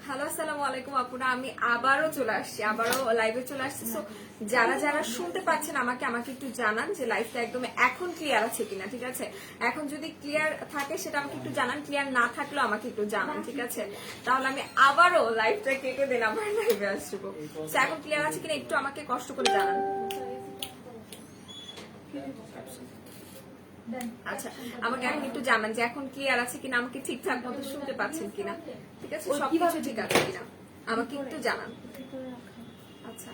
Hello আসসালামু আলাইকুম আপুরা, আমি আবারও চলে আসছি, আবারও লাইভে চলে আসছি। সো যারা যারা শুনতে পাচ্ছেন আমাকে আমাকে একটু জানান যে লাইভটা একদম এখন ক্লিয়ার আছে কিনা। ঠিক আছে, এখন যদি ক্লিয়ার থাকে সেটা আমাকে একটু জানান, ক্লিয়ার না থাকলেও আমাকে একটু জানান। ঠিক আছে, তাহলে আমি আবারও লাইভটা কেটে দিন, আবার লাইভে আসবো। সো এখন ক্লিয়ার আছে কিনা একটু আমাকে কষ্ট করে জানান। আচ্ছা, আমাকে এখন একটু জানান যে এখন ক্লিয়ার আছে কিনা, আমাকে ঠিকঠাক মতো শুনতে পাচ্ছেন কিনা। ঠিক আছে, সবকিছু ঠিক আছে কিনা আমাকে একটু জানান। আচ্ছা,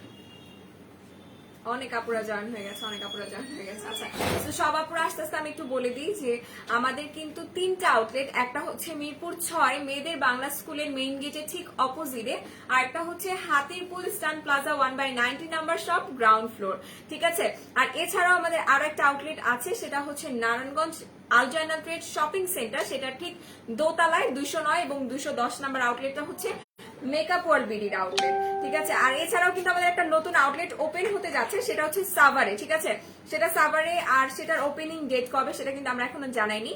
অনেক আপুরা জয়েন হয়ে গেছে, অনেক আপুরা জয়েন হয়ে গেছে। আচ্ছা, তো সব আপুরা আস্তে আস্তে আমি একটু বলে দিই যে আমাদের কিন্তু 3টা আউটলেট, একটা হচ্ছে মিরপুর 6 মেয়েদের বাংলা স্কুলের মেইন গেটে ঠিক অপোজিটে, আর একটা হচ্ছে Hatirpool Stan plaza 1/90 number shop ground floor. ঠিক আছে, আর এছাড়াও আমাদের আরো একটা আউটলেট আছে, সেটা হচ্ছে নারায়ণগঞ্জ আলজানা ট্রেড শপিং সেন্টার, সেটা ঠিক দোতলায় 209 এবং 210 নাম্বার আউটলেটটা হচ্ছে মেকআপ ওয়ার্ল্ড বিডির আউটলেট। ঠিক আছে, আর এছাড়াও কিন্তু আমাদের একটা নতুন আউটলেট ওপেন হতে যাচ্ছে, সেটা হচ্ছে সাভারে। ঠিক আছে, সেটা সাভারে, আর সেটার ওপেনিং ডেট কবে সেটা কিন্তু আমরা এখনো জানাইনি,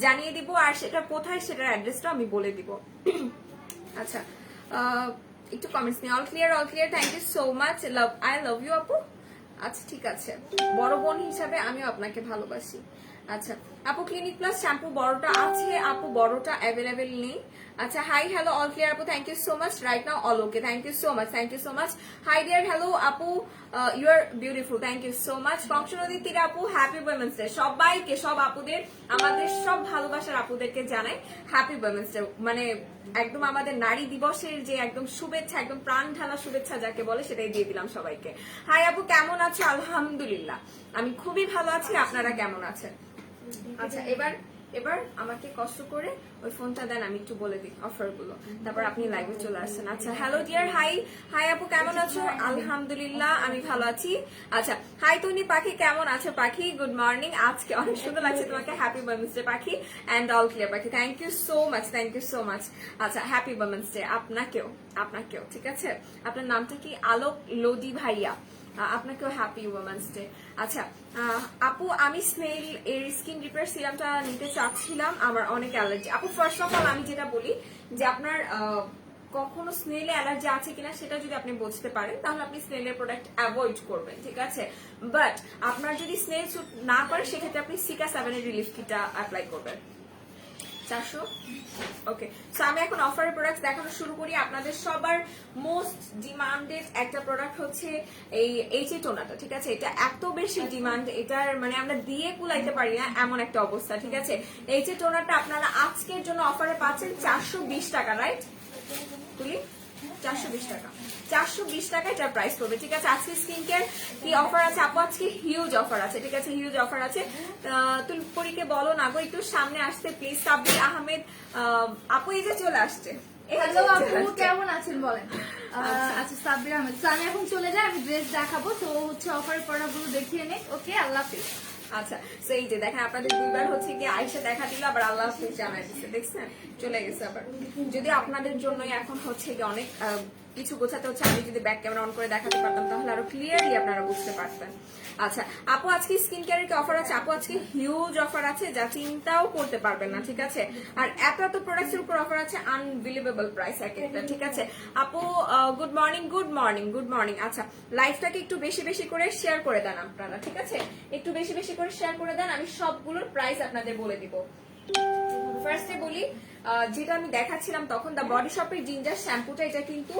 জানিয়ে দিব। আর সেটা কোথায় সেটার অ্যাড্রেসটা আমি বলে দিব। আচ্ছা, একটু কমেন্টস নিয়ে all clear, thank you so much, I love you আপু। আচ্ছা ঠিক আছে, বড় বোন হিসাবে আমিও আপনাকে ভালোবাসি। আচ্ছা আপু, ক্লিনিক প্লাস শ্যাম্পু বড়টা আছে আপু, বড়টা অ্যাভেলেবেল নেই। আচ্ছা, হাই হ্যালো অল ক্লিয়ার আপু, thank you so much, right now all okay, thank you so much. Hi dear, hello আপু, you are beautiful, thank you so much. কংসনদীর আপু, হ্যাপি উইমেন্স ডে সবাইকে, সব আপুদের, আমাদের সব ভালোবাসার আপুদেরকে জানাই হ্যাপি উইমেন্স ডে। মানে একদম আমাদের নারী দিবসের যে একদম শুভেচ্ছা, একদম প্রাণ ঢালা শুভেচ্ছা যাকে বলে, সেটাই দিয়ে দিলাম সবাইকে। হাই আপু, কেমন আছো? আলহামদুলিল্লাহ আমি খুবই ভালো আছি, আপনারা কেমন আছেন? আচ্ছা, এবার এবার আমাকে কষ্ট করে ওই ফোনটা দেন, আমি একটু বলে দিই অফার গুলো, তারপর আপনি লাইভে চলে আসছেন। আচ্ছা, হ্যালো ডিয়ার, হাই আপু, কেমন আছো? আলহামদুলিল্লাহ আমি ভালো আছি। আচ্ছা, হাই তনি পাখি, কেমন আছো পাখি? গুড মর্নিং, আজকে অনেক সুন্দর লাগছে তোমাকে, হ্যাপি উইমেন্স ডে পাখি, এন্ড অল ক্লিয়ার পাখি, থ্যাংক ইউ সো মাচ। আচ্ছা, হ্যাপি উইমেন্স ডে আপনাকেও। ঠিক আছে, আপনার নামটা কি? আলোক লোদি ভাইয়া, আপনাকেও হ্যাপি উইমেন্স ডে। আচ্ছা আপু, আমি স্নেল এর স্কিন রিপেয়ার সিরামটা নিতে চাচ্ছিলাম, আমার অনেক অ্যালার্জি। আপু ফার্স্ট অফ অল আমি যেটা বলি যে আপনার কখনো স্নেলে অ্যালার্জি আছে কিনা সেটা যদি আপনি বুঝতে পারেন তাহলে আপনি স্নেলের প্রোডাক্ট অ্যাভয়েড করবেন। ঠিক আছে, বাট আপনার যদি স্নেল স্যুট না করে সেক্ষেত্রে আপনি সিকা 7 এর রিলিফ কিটটা অ্যাপ্লাই করবেন। 400। ওকে, সো আমি এখন অফারের প্রোডাক্ট দেখানো শুরু করি। আপনাদের সবার মোস্ট ডিমান্ডেড একটা প্রোডাক্ট হচ্ছে এই এইচএ টোনারটা। ঠিক আছে, এটা এত বেশি ডিমান্ড, এটার মানে আমরা দিয়ে কুলাইতে পারি না এমন একটা অবস্থা। ঠিক আছে, এইচএ টোনারটা আপনারা আজকের জন্য অফারে পাচ্ছেন 420 টাকা, রাইট? তুলি 420 টাকা, 420 টাকা এটার প্রাইস পড়বে। ঠিক আছে, আজকে স্কিন কেয়ার কি অফার আছে আপু? আজকে হিউজ অফার আছে। ঠিক আছে, হিউজ অফার আছে। তুমি পরীকে বলো না গো একটু সামনে আসতে প্লিজ। সাব্বির আহমেদ আপু এই যে চলে আসছে। হ্যালো আপু, কেমন আছেন বলেন? আচ্ছা, সাব্বির আহমেদ। আমি এখন চলে যাই, আমি ড্রেস দেখাবো, তো হচ্ছে অফারের প্রোডাক্টগুলো দেখিয়ে নেই। ওকে, আল্লাহ হাফেজ। আচ্ছা, তো এই যে দেখেন আপনাদের দুইবার হচ্ছে কি আয়শা দেখা দিল, আবার আল্লাহ হাফেজ জানাই দিচ্ছে, দেখছেন চলে গেছে আবার। যদি আপনাদের জন্যই এখন হচ্ছে কি অনেক কিছু গোছাতে হচ্ছে, আমি যদি ব্যাক ক্যামেরা অন করে দেখাতে পারতাম তাহলে আরো ক্লিয়ারলি আপনারা বুঝতে পারতেন। আচ্ছা আপু, আজকে স্কিন কেয়ারের কি অফার আছে? আপু আজকে হিউজ অফার আছে, যা চিন্তাও করতে পারবেন না। ঠিক আছে, আর এত প্রোডাক্টস এর উপর অফার আছে, আনবিলিভেবল প্রাইস এক একটা। ঠিক আছে আপু, গুড মর্নিং। আচ্ছা, লাইভটাকে একটু বেশি বেশি করে শেয়ার করে দেন আপনারা। ঠিক আছে, একটু বেশি বেশি করে শেয়ার করে দেন, আমি সবগুলোর প্রাইস আপনাদের বলে দিব। ফার্স্টে বলি, যেটা আমি দেখাচ্ছিলাম তখন, দা বডি শপের জিঞ্জার শ্যাম্পুটা, এটা কিন্তু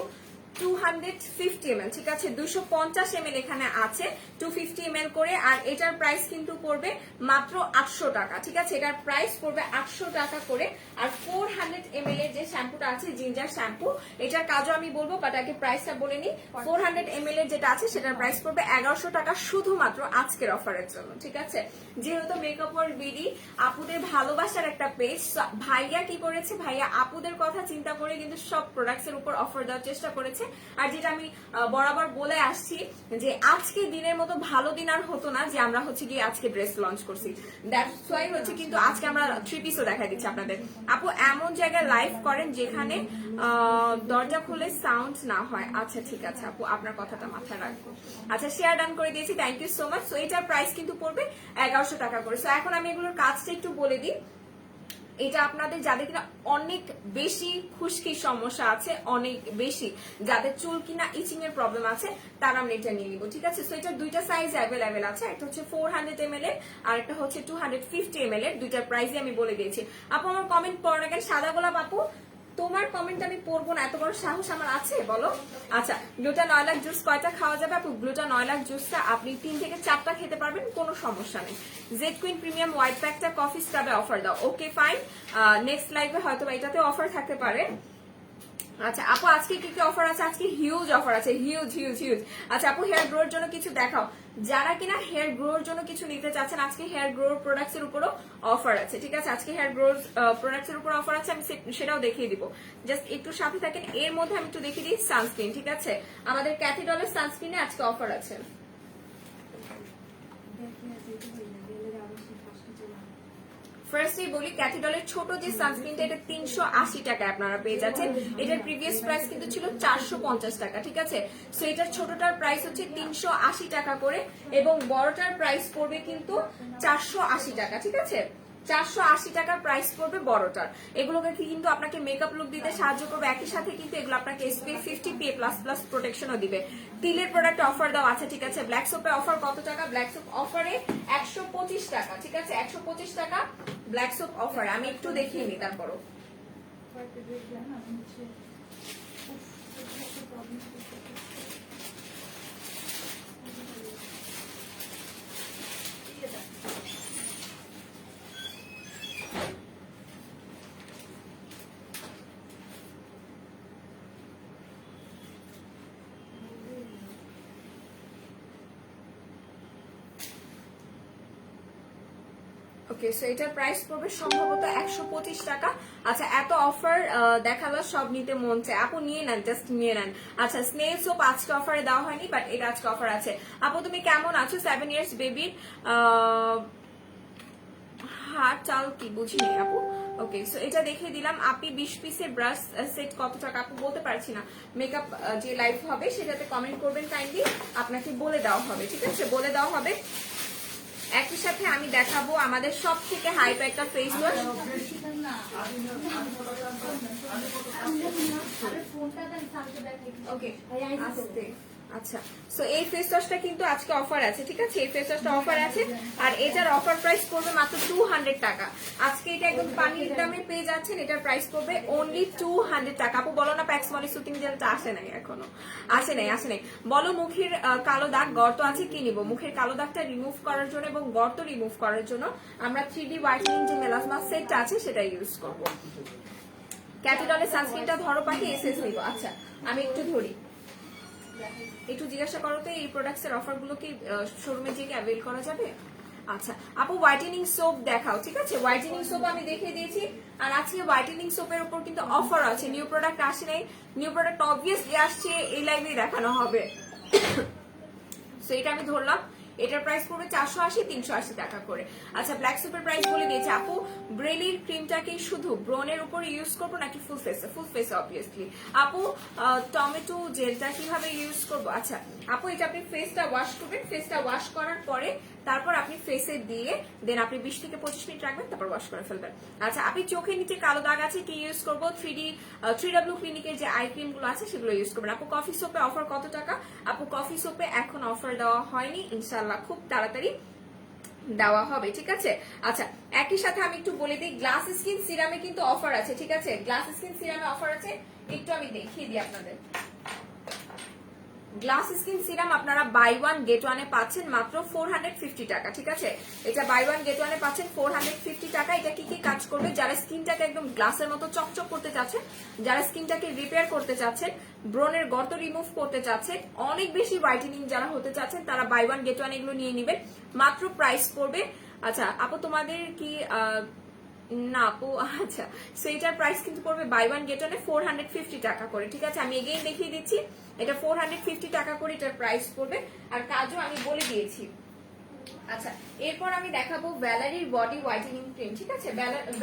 250 ml। ঠিক আছে, 250 ml এখানে আছে, 250 ml করে, আর এটার প্রাইস কিন্তু পড়বে মাত্র 800 টাকা। ঠিক আছে, এটার প্রাইস পড়বে 800 টাকা করে। আর 400 ml এর যে শ্যাম্পুটা আছে জিঞ্জার শ্যাম্পু, এটার কাজও আমি বলবো, বাট আগে প্রাইসটা বলে নি। 400 ml এর যেটা আছে সেটার প্রাইস পড়বে 1100 টাকা শুধুমাত্র আজকের অফারের জন্য। ঠিক আছে, যেহেতু মেকআপ ওয়ার্ল্ড বিডি আপুদের ভালোবাসার একটা পেজ, ভাইয়া কি করেছে, ভাইয়া আপুদের কথা চিন্তা করে কিন্তু সব প্রোডাক্টস এর উপর অফার দেওয়ার চেষ্টা করেছে। আর যেটা আমি বরাবর বলে আসছি যে আজকে দিনের মতো ভালো দিন আর হতো না যে আমরা হচ্ছে কি আজকে ড্রেস লঞ্চ করছি, দ্যাটস ওয়াই হচ্ছে কিন্তু আজকে আমরা 3 পিসও দেখাই দিচ্ছি আপনাদের। আপু এমন জায়গায় লাইভ করেন যেখানে দরজা খুলে সাউন্ড না হয়। আচ্ছা ঠিক আছে আপু, আপনার কথাটা মাথায় রাখবো। আচ্ছা, শেয়ার ডান করে দিয়েছি, thank you so much. So এটার প্রাইস কিন্তু পড়বে 1100 টাকা করে। সো এখন আমি এগুলোর কাজটা একটু বলে দিই। এটা আপনাদের যাদের কিনা অনেক বেশি খুশকির সমস্যা আছে, অনেক বেশি যাদের চুল কিনা ইচিং এর প্রবলেম আছে, তারা আমরা এটা নিয়ে নিবো, ঠিক আছে। সো এটা দুইটা সাইজ অ্যাভেলেবেল আছে, একটা হচ্ছে 400 ml এর আর একটা হচ্ছে 250 ml এর। দুইটার প্রাইসই আমি বলে দিয়েছি। আপু আমার কমেন্ট পড়ো না কেন? সাদা গোলাপ আপু, তোমার কমেন্ট আমি পড়বো না, এত বড় সাহস আমার আছে বলো? আচ্ছা, গ্লুটা 9 লাখ জুস কয়টা খাওয়া যাবে আপু? গ্লুটা 9 লাখ জুসটা আপনি 3 থেকে 4টা খেতে পারবেন, কোনো সমস্যা নেই। জেড কুইন প্রিমিয়াম হোয়াইট প্যাকটা কফি স্ক্রাবে অফার দাও। ওকে ফাইন, নেক্সট লাইভে হয়তো এটাতে অফার থাকতে পারে। আচ্ছা আপু, আজকে কি কি অফার আছে? আজকে হিউজ অফার আছে, হিউজ হিউজ হিউজ। আচ্ছা আপু, হেয়ার গ্রোর জন্য কিছু দেখাও। যারা কিনা হেয়ার গ্রোর জন্য কিছু নিতে চাচ্ছেন, আজকে হেয়ার গ্রোর প্রোডাক্টস এর উপরও অফার আছে, ঠিক আছে। আজকে হেয়ার গ্রোর প্রোডাক্টস এর উপর অফার আছে, আমি সেটাও দেখিয়ে দিব। জাস্ট একটু সাথে থাকেন। এর মধ্যে আমি একটু দেখিয়ে দিই সানস্ক্রিন, ঠিক আছে। আমাদের ক্যাথিডলের সানস্ক্রিনে আজকে অফার আছে। ফার্স্টে বলি, ক্যাথিডলের ছোট যে সানস্ক্রিনটা, এটা 380 টাকায় আপনারা পেয়ে যাচ্ছেন। এটার প্রিভিয়াস প্রাইস কিন্তু ছিল 450 টাকা, ঠিক আছে। সো এটার ছোটটার প্রাইস হচ্ছে 380 টাকা করে, এবং বড়টার প্রাইস পড়বে কিন্তু 480 টাকা, ঠিক আছে। 480 টাকার প্রাইস পড়বে বড়টার। এগুলোকে কিন্তু আপনাকে মেকআপ লুক দিতে সাহায্য করবে, একই সাথে কিন্তু এগুলো আপনাকে SPF 50 PA++ প্রোটেকশনও দিবে। তিলের প্রোডাক্ট অফার দাও আছে, ঠিক আছে। ব্ল্যাক সোপে অফার কত টাকা? ব্ল্যাক সোপ অফারে 125 টাকা, ঠিক আছে। 125 টাকা ব্ল্যাক সোপ অফার। আমি একটু দেখিয়ে নিই তারপরও। ওকে, সো এটার প্রাইস পড়বে সম্ভবত 125 টাকা। আচ্ছা, এত অফার দেখালো, সব নিতে মন চায়। আপু নিয়ে নেন, জাস্ট নিয়ে নেন। আচ্ছা, স্নেল সোপ আজকে অফারে দেওয়া হয়নি, বাট এটা আজকে অফার আছে। আপু তুমি কেমন আছো? 7 ইয়ার্স বেবির হাত চাল কি বুঝিনি আপু। ওকে, সো এটা দেখিয়ে দিলাম। আপনি 20 পিসের ব্রাশ সেট কত টাকা? আপু বলতে পারছি না, মেকআপ যে লাইভ হবে সেটাতে কমেন্ট করবেন কাইন্ডলি, আপনাকে বলে দেওয়া হবে, ঠিক আছে, বলে দেওয়া হবে। একই সাথে আমি দেখাবো আমাদের সব থেকে হাইপ একটা ফেস ওয়াশ। ওকে, আচ্ছা, সো এই ফেস ওয়াশটা কিন্তু আজকে অফার আছে, ঠিক আছে। এই ফেস ওয়াশটা অফার আছে, আর এটার অফার প্রাইস পড়বে মাত্র 200 টাকা। আজকে এটা একদম পানির দামে পেয়ে যাচ্ছেন, এটার প্রাইস পড়বে অনলি 200 টাকা। আপু বলো না প্যাক্স মলি সুতিং জেলটা আসে নাই এখনো? আসে নাই। বলো মুখের কালো দাগ গর্ত আছে, কি নিব? মুখের কালো দাগটা রিমুভ করার জন্য এবং গর্ত রিমুভ করার জন্য আমরা 3D হোয়াইটেনিং যে মেলাসমা সেটটা আছে সেটা ইউজ করবো। ক্যাথিডলের সানস্ক্রিনটা ধরো পাখি, এসএস নিব। আচ্ছা, আমি একটু ধরি, একটু জিজ্ঞাসা করো তো এই প্রোডাক্টস এর অফার গুলো কি শোরুমে গিয়ে অ্যাভেল করা যাবে? আচ্ছা আপু, হোয়াইটেনিং সোপ দেখাও, ঠিক আছে। হোয়াইটেনিং সোপ আমি দেখিয়ে দিয়েছি, আর আজকে হোয়াইটেনিং সোপের উপর কিন্তু অফার আছে। নিউ প্রোডাক্ট আসে নাই, নিউ প্রোডাক্ট অবভিয়াসলি আসছে, এই লাইভেই দেখানো হবে। সো এটা আমি ধরলাম, এটার প্রাইস পড়বে 480 380 টাকা করে। আচ্ছা, ব্ল্যাক সোপের প্রাইস বলে দিয়েছি। আপু ব্রেলির ক্রিমটাকে শুধু ব্রনের উপর ইউজ করবো নাকি ফুল ফেসে? ফুল ফেসে অবভিয়াসলি। আপু টমেটো জেলটা কিভাবে ইউজ করবো? আচ্ছা আপু, এটা আপনি ফেসটা ওয়াশ করবেন, ফেসটা ওয়াশ করার পরে তারপর আপনি ফেসে দিয়ে দেন আপনি 20 থেকে 25 মিনিট রাখবেন, তারপর ওয়াশ করে ফেলবেন। আচ্ছা, আপনি চোখের নিচে কালো দাগ আছে, কি ইউজ করবো? 3W ক্লিনিকের যে আই ক্রিম গুলো আছে সেগুলো ইউজ করবেন। আপু কফি সোপে অফার কত টাকা? আপু কফি সোপে এখন অফার দেওয়া হয়নি, ইনশাল্লাহ খুব তাড়াতাড়ি দেওয়া হবে, ঠিক আছে। আচ্ছা, একই সাথে আমি একটু বলে দিই, গ্লাস স্কিন সিরামে কিন্তু অফার আছে, ঠিক আছে। গ্লাস স্কিন সিরামে অফার আছে, একটু আমি দেখিয়ে দিই আপনাদের। গ্লাস স্কিন সিরাম আপনারা বাই ওয়ান গেট ওয়ানে পাচ্ছেন মাত্র 450 টাকা, ঠিক আছে। এটা বাই ওয়ান গেট ওয়ানে পাচ্ছেন 450 টাকা। এটা কি কি কাজ করবে? যারা স্কিনটাকে একদম গ্লাসের মতো চকচক করতে চাচ্ছেন, যারা স্কিনটাকে রিপেয়ার করতে চাচ্ছেন, ব্রনের গর্ত রিমুভ করতে চাচ্ছেন, অনেক বেশি হোয়াইটেনিং যারা হতে চাচ্ছেন, তারা বাই ওয়ান গেট ওয়ান এগুলো নিয়ে নেবেন। মাত্র প্রাইস পড়বে, আচ্ছা আপু তোমাদের কি না আপু, আচ্ছা সেইটার প্রাইস কিন্তু পড়বে বাই ওয়ান গেট ওয়ানে 450 টাকা করে, ঠিক আছে। আমি এগেইন দেখিয়ে দিচ্ছি, এটা 450 টাকা করে এটার প্রাইস পড়বে, আর কাজও আমি বলে দিয়েছি। আচ্ছা, এরপর আমি দেখাবো ভ্যালারির বডি হোয়াইটেনিং ক্রিম, ঠিক আছে।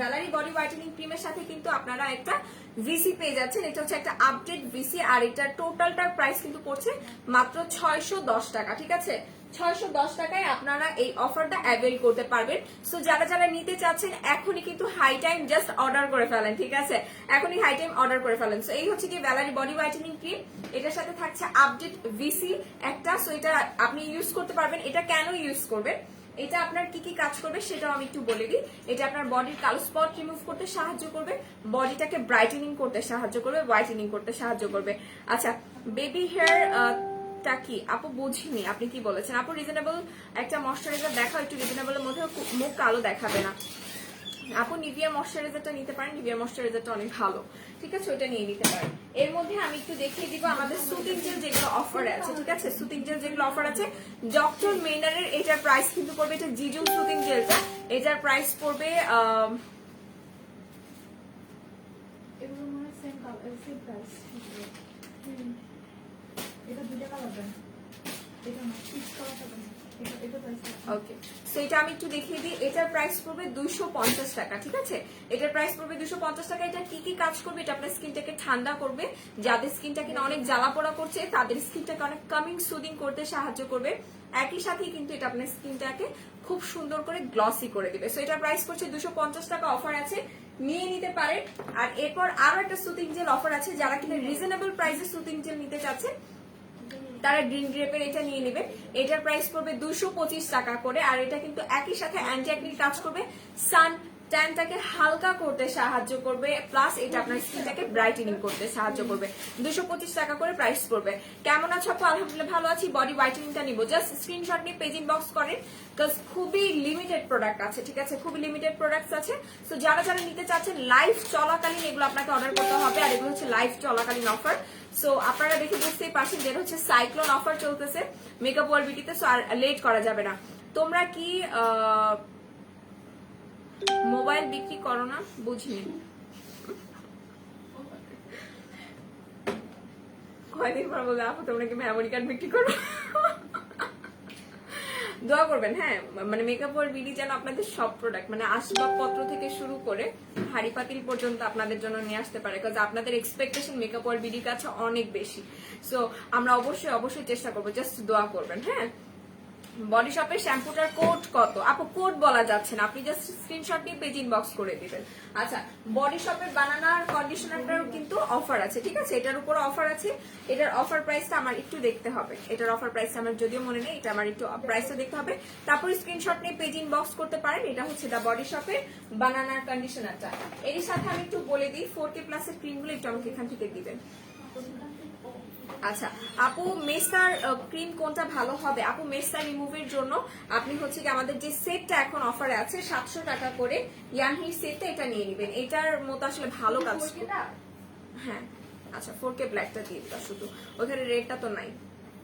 ভ্যালারি বডি হোয়াইটেনিং ক্রিমের সাথে কিন্তু আপনারা একটা ভিসি পেয়ে যাচ্ছেন, এটা হচ্ছে একটা আপডেট ভিসি, আর এটার টোটালটার প্রাইস কিন্তু পড়ছে মাত্র 610 টাকা, ঠিক আছে। 610 টাকায় আপনারা এই অফারটা অ্যাভেল করতে পারবেন। সো যারা যারা নিতে চাচ্ছেন এখনই কিন্তু হাই টাইম জাস্ট অর্ডার করে ফেলেন, ঠিক আছে, এখনই হাই টাইম অর্ডার করে ফেলেন। সো এই হচ্ছে কি ভ্যালারি বডি হোয়াইটেনিং ক্রিম, এটার সাথে থাকছে আপডেট ভিসি একটা। সো এটা আপনি ইউজ করতে পারবেন। এটা কেন ইউজ করবেন, এটা আপনার কি কি কাজ করবে সেটাও আমি একটু বলে দিই। এটা আপনার বডির কালো স্পট রিমুভ করতে সাহায্য করবে, বডিটাকে ব্রাইটেনিং করতে সাহায্য করবে, হোয়াইটেনিং করতে সাহায্য করবে। আচ্ছা, বেবি হেয়ার টা কি আপু বুঝিনি, আপনি কি বলেছেন আপু? রিজনেবল একটা ময়শ্চারাইজার দেখাও, একটু রিজনেবলের মধ্যে মুখ কালো দেখাবে না আপু। নিভিয়া ময়শ্চারাইজারটা নিতে পারেন, নিভিয়া ময়শ্চারাইজারটা অনেক ভালো, ঠিক আছে, ওটা নিয়ে নিতে পারেন। এর মধ্যে আমি একটু দেখিয়ে দিব আমাদের সুতিং জেল যেগুলো অফারে আছে, ঠিক আছে, সুতিং জেল যেগুলো অফার আছে। ডক্টর মেনারের এটার প্রাইস কিন্তু পড়বে, এটা জিজুম সুতিং জেলটা, এটার প্রাইস পড়বে এগুলো মনে সেম সেম প্রাইস। এটা 2 টাকা লাগবে, এটা না 6 টাকা লাগবে, এটা প্রাইস। ওকে, সো এটা আমি একটু দেখিয়ে দিই। এটার প্রাইস পড়বে 250 টাকা, ঠিক আছে, এটার প্রাইস পড়বে 250 টাকা। এটা কি কি কাজ করবে, এটা আপনার স্কিনটাকে ঠান্ডা করবে, যাদের স্কিনটাকে অনেক জ্বালা পোড়া করছে তাদের স্কিনটাকে অনেক কামিং সুদিং করতে সাহায্য করবে। একই সাথে কিন্তু এটা আপনার স্কিনটাকে খুব সুন্দর করে গ্লসি করে দিবে। সো এটার প্রাইস পড়ছে 250 টাকা, অফার আছে, নিয়ে নিতে পারেন। আর এরপর আরো একটা সুতিং জেল অফার আছে, যারা কিনা রিজনেবল প্রাইসে সুতিং জেল নিতে চাচ্ছে তারা গ্রিন গ্রেপের এটা নিয়ে নেবেন। এটার প্রাইস পড়বে 225 টাকা করে। আর এটা কিন্তু একই সাথে অ্যান্টি অ্যাকনি কাজ করবে, সান ট্যানটাকে হালকা করতে সাহায্য করবে, প্লাস এটা আপনার স্কিনটাকে ব্রাইটেনিং করতে সাহায্য করবে। 225 টাকা করে প্রাইস পড়বে। কেমন আছো আপু? আলহামদুলিল্লাহ ভালো আছি। বডি হোয়াইটেনিংটা নিবো, জাস্ট স্ক্রিনশট নিয়ে পেজ ইনবক্স করেন, বিকজ খুবই লিমিটেড প্রোডাক্ট আছে, ঠিক আছে, খুবই লিমিটেড প্রোডাক্টস আছে। সো যারা যারা নিতে চাচ্ছেন লাইভ চলাকালীন এগুলো আপনাকে অর্ডার করতে হবে। আর এগুলো হচ্ছে লাইভ চলাকালীন অফার। সো আপনারা দেখে বুঝতেই পারছেন যেটা হচ্ছে সাইক্লোন অফার চলতেছে মেকআপ ওয়ার্ল্ড বিউটিতে। সো আর লেট করা যাবে না। তোমরা কি মোবাইল বিক্রি করো না? বুঝিনি, কয়দিন পর বলে আপু তোমরা কি মেমোরি কার্ড বিক্রি করো? দোয়া করবেন, হ্যাঁ, মানে মেকআপ ওয়ার্ল্ড বিডি যেন আপনাদের সব প্রোডাক্ট মানে আসবাবপত্র থেকে শুরু করে হাড়ি পাতিল পর্যন্ত আপনাদের জন্য নিয়ে আসতে পারে, কারণ আপনাদের এক্সপেকটেশন মেকআপ ওয়ার্ল্ড বিডির কাছে অনেক বেশি। সো আমরা অবশ্যই অবশ্যই চেষ্টা করবো, জাস্ট দোয়া করবেন। হ্যাঁ, বডি শপের শ্যাম্পুটার কোড কত আপু? কোড বলা যাচ্ছে না, আপনি জাস্ট স্ক্রিনশট নিয়ে পেজ ইনবক্স করে দিবেন। আচ্ছা, বডি শপের বানানার কন্ডিশনারটারও কিন্তু অফার আছে, ঠিক আছে, এটার উপর অফার আছে। এটার অফার প্রাইসটা আমার একটু দেখতে হবে, এটার অফার প্রাইসটা আমার যদিও মনে নেই, এটা আমার একটু প্রাইসটা দেখতে হবে। তারপর স্ক্রিনশট নিয়ে পেজ ইনবক্স করতে পারেন। এটা হচ্ছে দা বডি শপের বানানার কন্ডিশনারটা। এর সাথে আমি একটু বলে দিই 4K প্লাসের ক্রিমগুলো একটু আমাকে এখান থেকে দিবেন। আচ্ছা আপু, মেসার ক্রিম কোনটা ভালো হবে? আপু মেসার রিমুভের জন্য আপনি হচ্ছে কি আমাদের যে সেটটা এখন অফারে আছে 700 টাকা করে ইয়ানহির সেটটা, এটা নিয়ে নেবেন। এটার মতো আসলে ভালো কাজ করে। হ্যাঁ, আচ্ছা 4K ব্ল্যাকটা দিয়ে দিবা শুধু, ওখানে রেডটা তো নাই।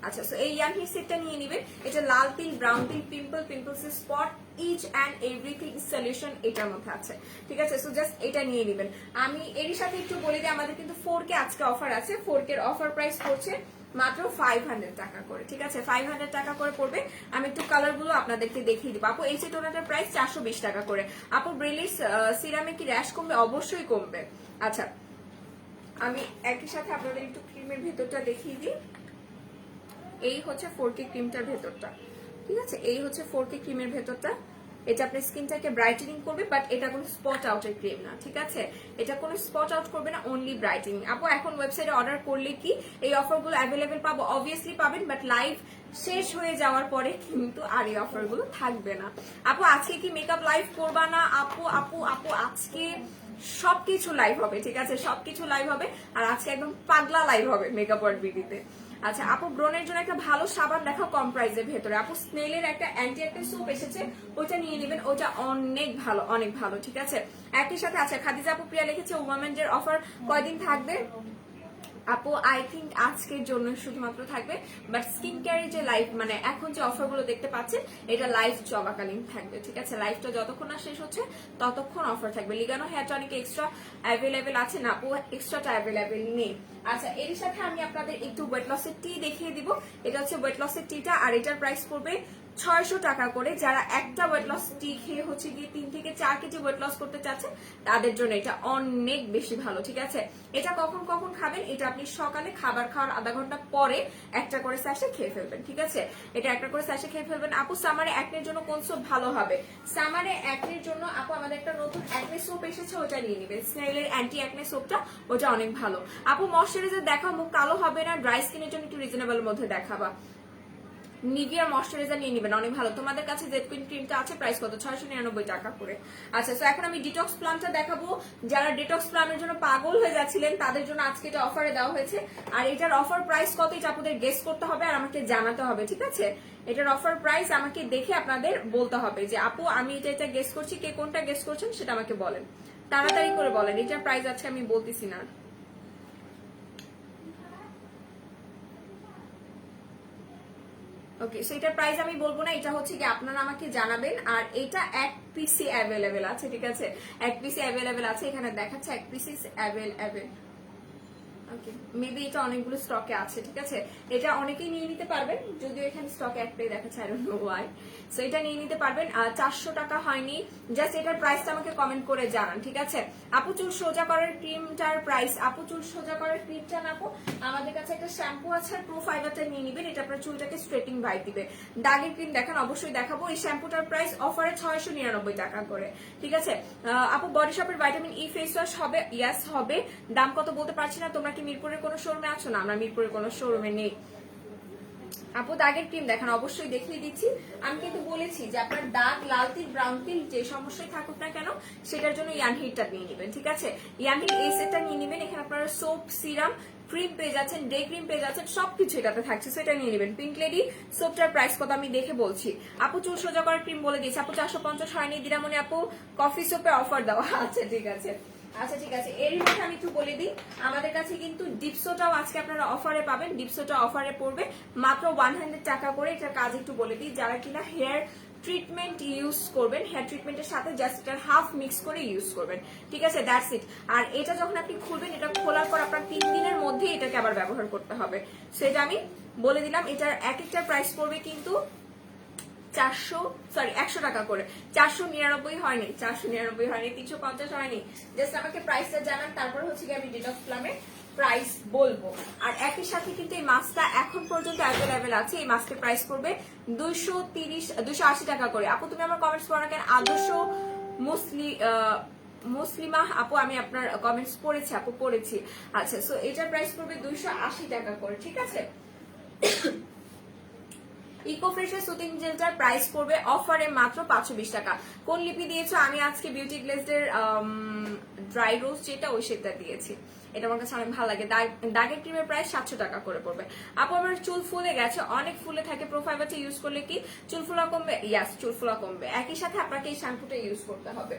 আচ্ছা, সো এই ইয়ানহির সেটটা নিয়ে নেবেন। এটা লাল তিল, ব্রাউন তিল, pimples spot, itch and everything solution এটার মধ্যে আছে, ঠিক আছে। সো জাস্ট এটা নিয়ে নেবেন। আমি এর সাথে একটু বলে দিই আমাদের কিন্তু 4K আজকে অফার আছে। 4K এর অফার প্রাইস পড়ছে মাত্র 500 টাকা করে, ঠিক আছে, 500 টাকা করে পড়বে। আমি একটু কালার গুলো আপনাদেরকে দেখিয়ে দিব। আপু এই টোনাটার প্রাইস 420 টাকা করে। আপু ব্রিলিশ সিরামে কি র্যাশ কমবে? অবশ্যই কমবে। আচ্ছা, আমি একই সাথে আপনাদের একটু ক্রিমের ভেতরটা দেখিয়ে দিই। এই হচ্ছে 4K ক্রিমটার ভেতরটা, ঠিক আছে, এই হচ্ছে 4K ক্রিমের ভেতরটা। এটা আপনার স্কিনটাকে ব্রাইটেনিং করবে, বাট এটা কোনো স্পট আউটের ক্রিম না, ঠিক আছে, এটা কোনো স্পট আউট করবে না, অনলি ব্রাইটেনিং। আপু এখন ওয়েবসাইটে অর্ডার করলে কি এই অফারগুলো অ্যাভেলেবেল পাবো? অবভিয়াসলি পাবেন, বাট লাইভ শেষ হয়ে যাওয়ার পরে কিন্তু আর এই অফারগুলো থাকবে না। আপু আজকে কি মেকআপ লাইভ করবা না? আপু আপু আপু আজকে সবকিছু লাইভ হবে, ঠিক আছে, সবকিছু লাইভ হবে। আর আজকে একদম পাগলা লাইভ হবে মেকআপ ওয়ার্ল্ড বিডিতে। আচ্ছা আপু, ব্রনের জন্য একটা ভালো সাবান দেখাও কম প্রাইসের ভেতরে। আপু স্নেলের একটা অ্যান্টি অ্যাক্টিভ সোপ এসেছে, ওটা নিয়ে নেবেন, ওটা অনেক ভালো, অনেক ভালো, ঠিক আছে। একই সাথে আচ্ছা, খাদিজা আপু প্রিয়া লিখেছে ওমেন্সের অফার কয়দিন থাকবে? আপু আই থিঙ্ক আজকের জন্য শুধুমাত্র থাকবে, বাট স্কিন কেয়ারের যে লাইভ মানে এখন যে অফারগুলো দেখতে পাচ্ছেন এটা লাইভ চলাকালীন থাকবে, ঠিক আছে, লাইভটা যতক্ষণ না শেষ হচ্ছে ততক্ষণ অফার থাকবে। লিগানো হেয়ার টনিক এক্সট্রা অ্যাভেলেবেল আছে না? আপু এক্সট্রাটা অ্যাভেলেবেল নেই। আচ্ছা, এর সাথে আমি আপনাদের একটু ওয়েট লসের টি দেখিয়ে দিব। এটা হচ্ছে ওয়েট লসের টিটা, আর এটার প্রাইস পড়বে 600 টাকা করে। যারা একটা ওয়েট লস টি খেয়ে হচ্ছে গিয়ে 3 থেকে 4 কেজি ওয়েট লস করতে চাচ্ছেন তাদের জন্য এটা অনেক বেশি ভালো, ঠিক আছে। এটা কখন কখন খাবেন, এটা আপনি সকালে খাবার খাওয়ার আধা ঘন্টা পরে একটা করে স্যাশে খেয়ে ফেলবেন, ঠিক আছে। এটা একটা করে স্যাশে খেয়ে ফেলবেন। আপু সামারে অ্যাকনের জন্য কোন সোপ ভালো হবে? সামারে অ্যাকনের জন্য আপু আমাদের একটা নতুন অ্যাকনে সোপ এসেছে, ওটা নিয়ে নেবেন। স্নেইলের অ্যান্টি অ্যাকনে সোপটা, ওটা অনেক ভালো। আপু ময়শ্চারাইজার দেখাও, মুখ কালো হবে না, ড্রাই স্কিনের জন্য একটু রিজনেবল মধ্যে দেখাবা। নিভিয়ার ময়শ্চারাইজার নিয়ে নেবেন, অনেক ভালো। তোমাদের কাছে জেড কুইন ক্রিমটা আছে, প্রাইস কত? 699 টাকা করে। আচ্ছা, তো এখন আমি ডিটক্স প্লামটা দেখাবো। যারা ডিটক্স প্লামের জন্য পাগল হয়ে যাচ্ছিলেন তাদের জন্য আজকে এটা অফারে দেওয়া হয়েছে। আর এটার অফার প্রাইস কত এটা আপনাদের গেস করতে হবে আর আমাকে জানাতে হবে, ঠিক আছে। এটার অফার প্রাইস আমাকে দেখে আপনাদের বলতে হবে যে আপু আমি এটা গেস করছি, কে কোনটা গেস করছেন সেটা আমাকে বলেন, তাড়াতাড়ি করে বলেন। এটার প্রাইস আছে আমি বলতেছি না। ওকে, সো এটার প্রাইস আমি বলবো না, এটা হচ্ছে কি আপনারা আমাকে জানাবেন। আর এটা এক পিসি অ্যাভেলেবেল আছে, ঠিক আছে, এক পিসি অ্যাভেলেবেল আছে, এখানে দেখাচ্ছে এক পিসি অ্যাভেলেবেল। ওকে, মেবি এটা অনেকগুলো স্টকে আছে, ঠিক আছে। এটা অনেকেই নিয়ে নিতে পারবেন, যদিও এখানে স্টকে একটাই দেখাচ্ছে, I don't know Y. So এটা নিয়ে নিতে পারবেন। 400 টাকা হয়নি, জাস্ট এটার প্রাইসটা আমাকে কমেন্ট করে জানান, ঠিক আছে। আপু চুল সোজা করার ক্রিমটার প্রাইস, আপু চুল সোজা করার ক্রিমটা না আপু, আমাদের কাছে একটা শ্যাম্পু আছে আর প্রো ফাইবারটা নিয়ে নিবেন, এটা আপনার চুলটাকে স্ট্রেটিং ভাইব দিবে। দাগের ক্রিম দেখান, অবশ্যই দেখাবো। এই শ্যাম্পুটার প্রাইস অফারে 699 টাকা করে, ঠিক আছে। আপু বডি শপের ভাইটামিন ই ফেস ওয়াশ হবে? ইয়াস হবে। দাম কত বলতে পারছি না। তোমরা কি মিরপুরের কোনো শোরুমে আছো? না, আমরা মিরপুরের কোনো শোরুমে নেই। আপু দাগের ক্রিম দেখান, অবশ্যই দেখিয়ে দিচ্ছি। আমি কিন্তু বলেছি যে আপনার দাগ, লাল তিল, ব্রাউন তিল যে সমস্যায় থাকুক না কেন সেটার জন্য ইয়ানহিটটা নিয়ে নেবেন, ঠিক আছে। ইয়ানহিট এই সেটটা নিয়ে নেবেন। এখানে আপনারা সোপ, সিরাম, ক্রিম পেয়ে যাচ্ছেন, ডে ক্রিম পেয়ে যাচ্ছেন, সবকিছু এটাতে থাকছে, সেটা নিয়ে নেবেন। পিঙ্ক লেডি সোপটার প্রাইস কত আমি দেখে বলছি। আপু চুল সোজা করার ক্রিম বলে দিয়েছি আপু 450 হয়নি। দিরামণি আপু কফি সোপে অফার দেওয়া আছে, ঠিক আছে। আচ্ছা ঠিক আছে, এরই মধ্যে আমি একটু বলে দিই, আমাদের কাছে কিন্তু ডিপসোটাও আজকে আপনারা অফারে পাবেন। ডিপসোটা অফারে পড়বে মাত্র 100 টাকা করে। এটার কাজ একটু বলে দিই, যারা কিনা হেয়ার ট্রিটমেন্ট ইউজ করবেন, হেয়ার ট্রিটমেন্টের সাথে জাস্ট এটার হাফ মিক্স করে ইউজ করবেন, ঠিক আছে, দ্যাটস ইট। আর এটা যখন আপনি খুলবেন, এটা খোলার পর আপনার 3 দিনের মধ্যে এটাকে আবার ব্যবহার করতে হবে, সেটা আমি বলে দিলাম। এটার এক একটা প্রাইস পড়বে কিন্তু 100 টাকা করে। 499 হয়নি, 499 হয়নি, 350 হয়নি। জাস্ট আমাকে প্রাইসটা জানান, তারপর হচ্ছে আমি ডিটক্স প্লামের প্রাইস বলবো। আর একই সাথে কিন্তু এই মাস্কটা এখন পর্যন্ত অ্যাভেলেবেল আছে। এই মাস্কের প্রাইস পড়বে 280 টাকা করে। আপু তুমি আমার কমেন্টস পড়া কেন? আদর্শ মুসলিমা আপু, আমি আপনার কমেন্টস পড়েছি আপু, পড়েছি। আচ্ছা, সো এটার প্রাইস পড়বে 280 টাকা করে, ঠিক আছে। ইকো ফ্রেশের সুতিং জেলটার প্রাইস পড়বে অফারে মাত্র 520 টাকা। কোন লিপি দিয়েছো? আমি আজকে বিউটি গ্লেজের ড্রাই রোজ যেটা, ওই শেপটা দিয়েছি। এটা আমার কাছে অনেক ভালো লাগে। দাগের ক্রিমের প্রাইস 700 টাকা করে পড়বে। আপু আমার চুল ফুলে গেছে, অনেক ফুলে থাকে, প্রোফাইবারটা ইউজ করলে কি চুল ফুলা কমবে? ইয়াস, চুল ফুলা কমবে। একই সাথে আপনাকে এই শ্যাম্পুটা ইউজ করতে হবে,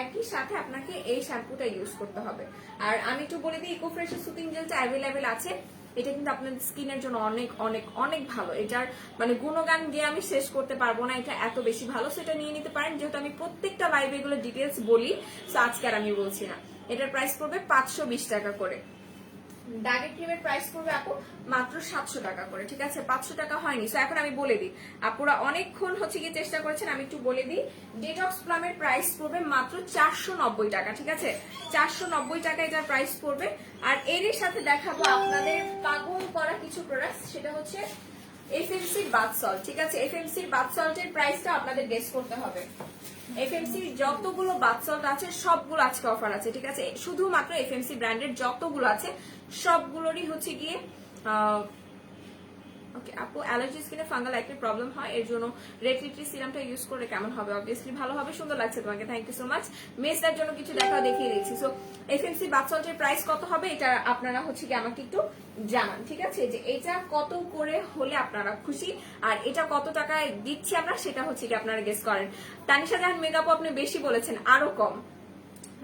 একই সাথে আপনাকে এই শ্যাম্পুটা ইউজ করতে হবে। আর আমি একটু বলে দিই, ইকো ফ্রেশের সুতিং জেলটা অ্যাভেলেবেল আছে। এটা কিন্তু আপনার স্কিনের জন্য অনেক অনেক অনেক ভালো। এটার মানে গুণগান দিয়ে আমি শেষ করতে পারবো না, এটা এত বেশি ভালো। সেটা নিয়ে নিতে পারেন, যেহেতু আমি প্রত্যেকটা লাইভে এগুলো ডিটেলস বলি, তো আজকে আর আমি বলছি না। এটার প্রাইস পড়বে 520 টাকা করে। দাগের ক্রিমের প্রাইস পড়বে আপু মাত্র 700 টাকা করে, ঠিক আছে, 500 টাকা হয়নি। সো এখন আমি বলে দিই, আপুরা অনেকক্ষণ হচ্ছে কি চেষ্টা করেছেন, আমি একটু বলে দিই। ডিটক্স প্লামের প্রাইস পড়বে মাত্র 490 টাকা, ঠিক আছে, 490 টাকা এটার প্রাইস পড়বে। আর এর সাথে দেখাবো আপনাদের পাগল করা কিছু প্রোডাক্ট, সেটা হচ্ছে এফএমসির বাথ সল্ট, ঠিক আছে। এফএমসির বাথ সল্টের প্রাইসটা আপনাদের গেস করতে হবে। এফএমসির যতগুলো বাথ সল্ট আছে সবগুলো আজকে অফার আছে, ঠিক আছে। শুধুমাত্র এফএমসি ব্র্যান্ডের যতগুলো আছে সবগুলোরই হচ্ছে গিয়ে ওকে। আপু অ্যালার্জি স্কিনে ফাঙ্গাল একটা প্রবলেম হয়, এর জন্য রেটলিট্রি সিরামটা ইউজ করলে কেমন হবে? অবভিয়াসলি ভালো হবে, সুন্দর লাগছে তোমাকে, থ্যাংক ইউ সো মাচ। মেসটার জন্য কিছু দেখিয়ে দিচ্ছি। সো এফএমসি বাথ সল্টের প্রাইস কত হবে এটা আপনারা হচ্ছে কি আমাকে একটু জানান, ঠিক আছে, যে এটা কত করে হলে আপনারা খুশি আর এটা কত টাকায় দিচ্ছি আমরা, সেটা হচ্ছে কি আপনারা গেস করেন। তানিশা জাহান মেকআপ আপনি বেশি বলেছেন, আরো কম।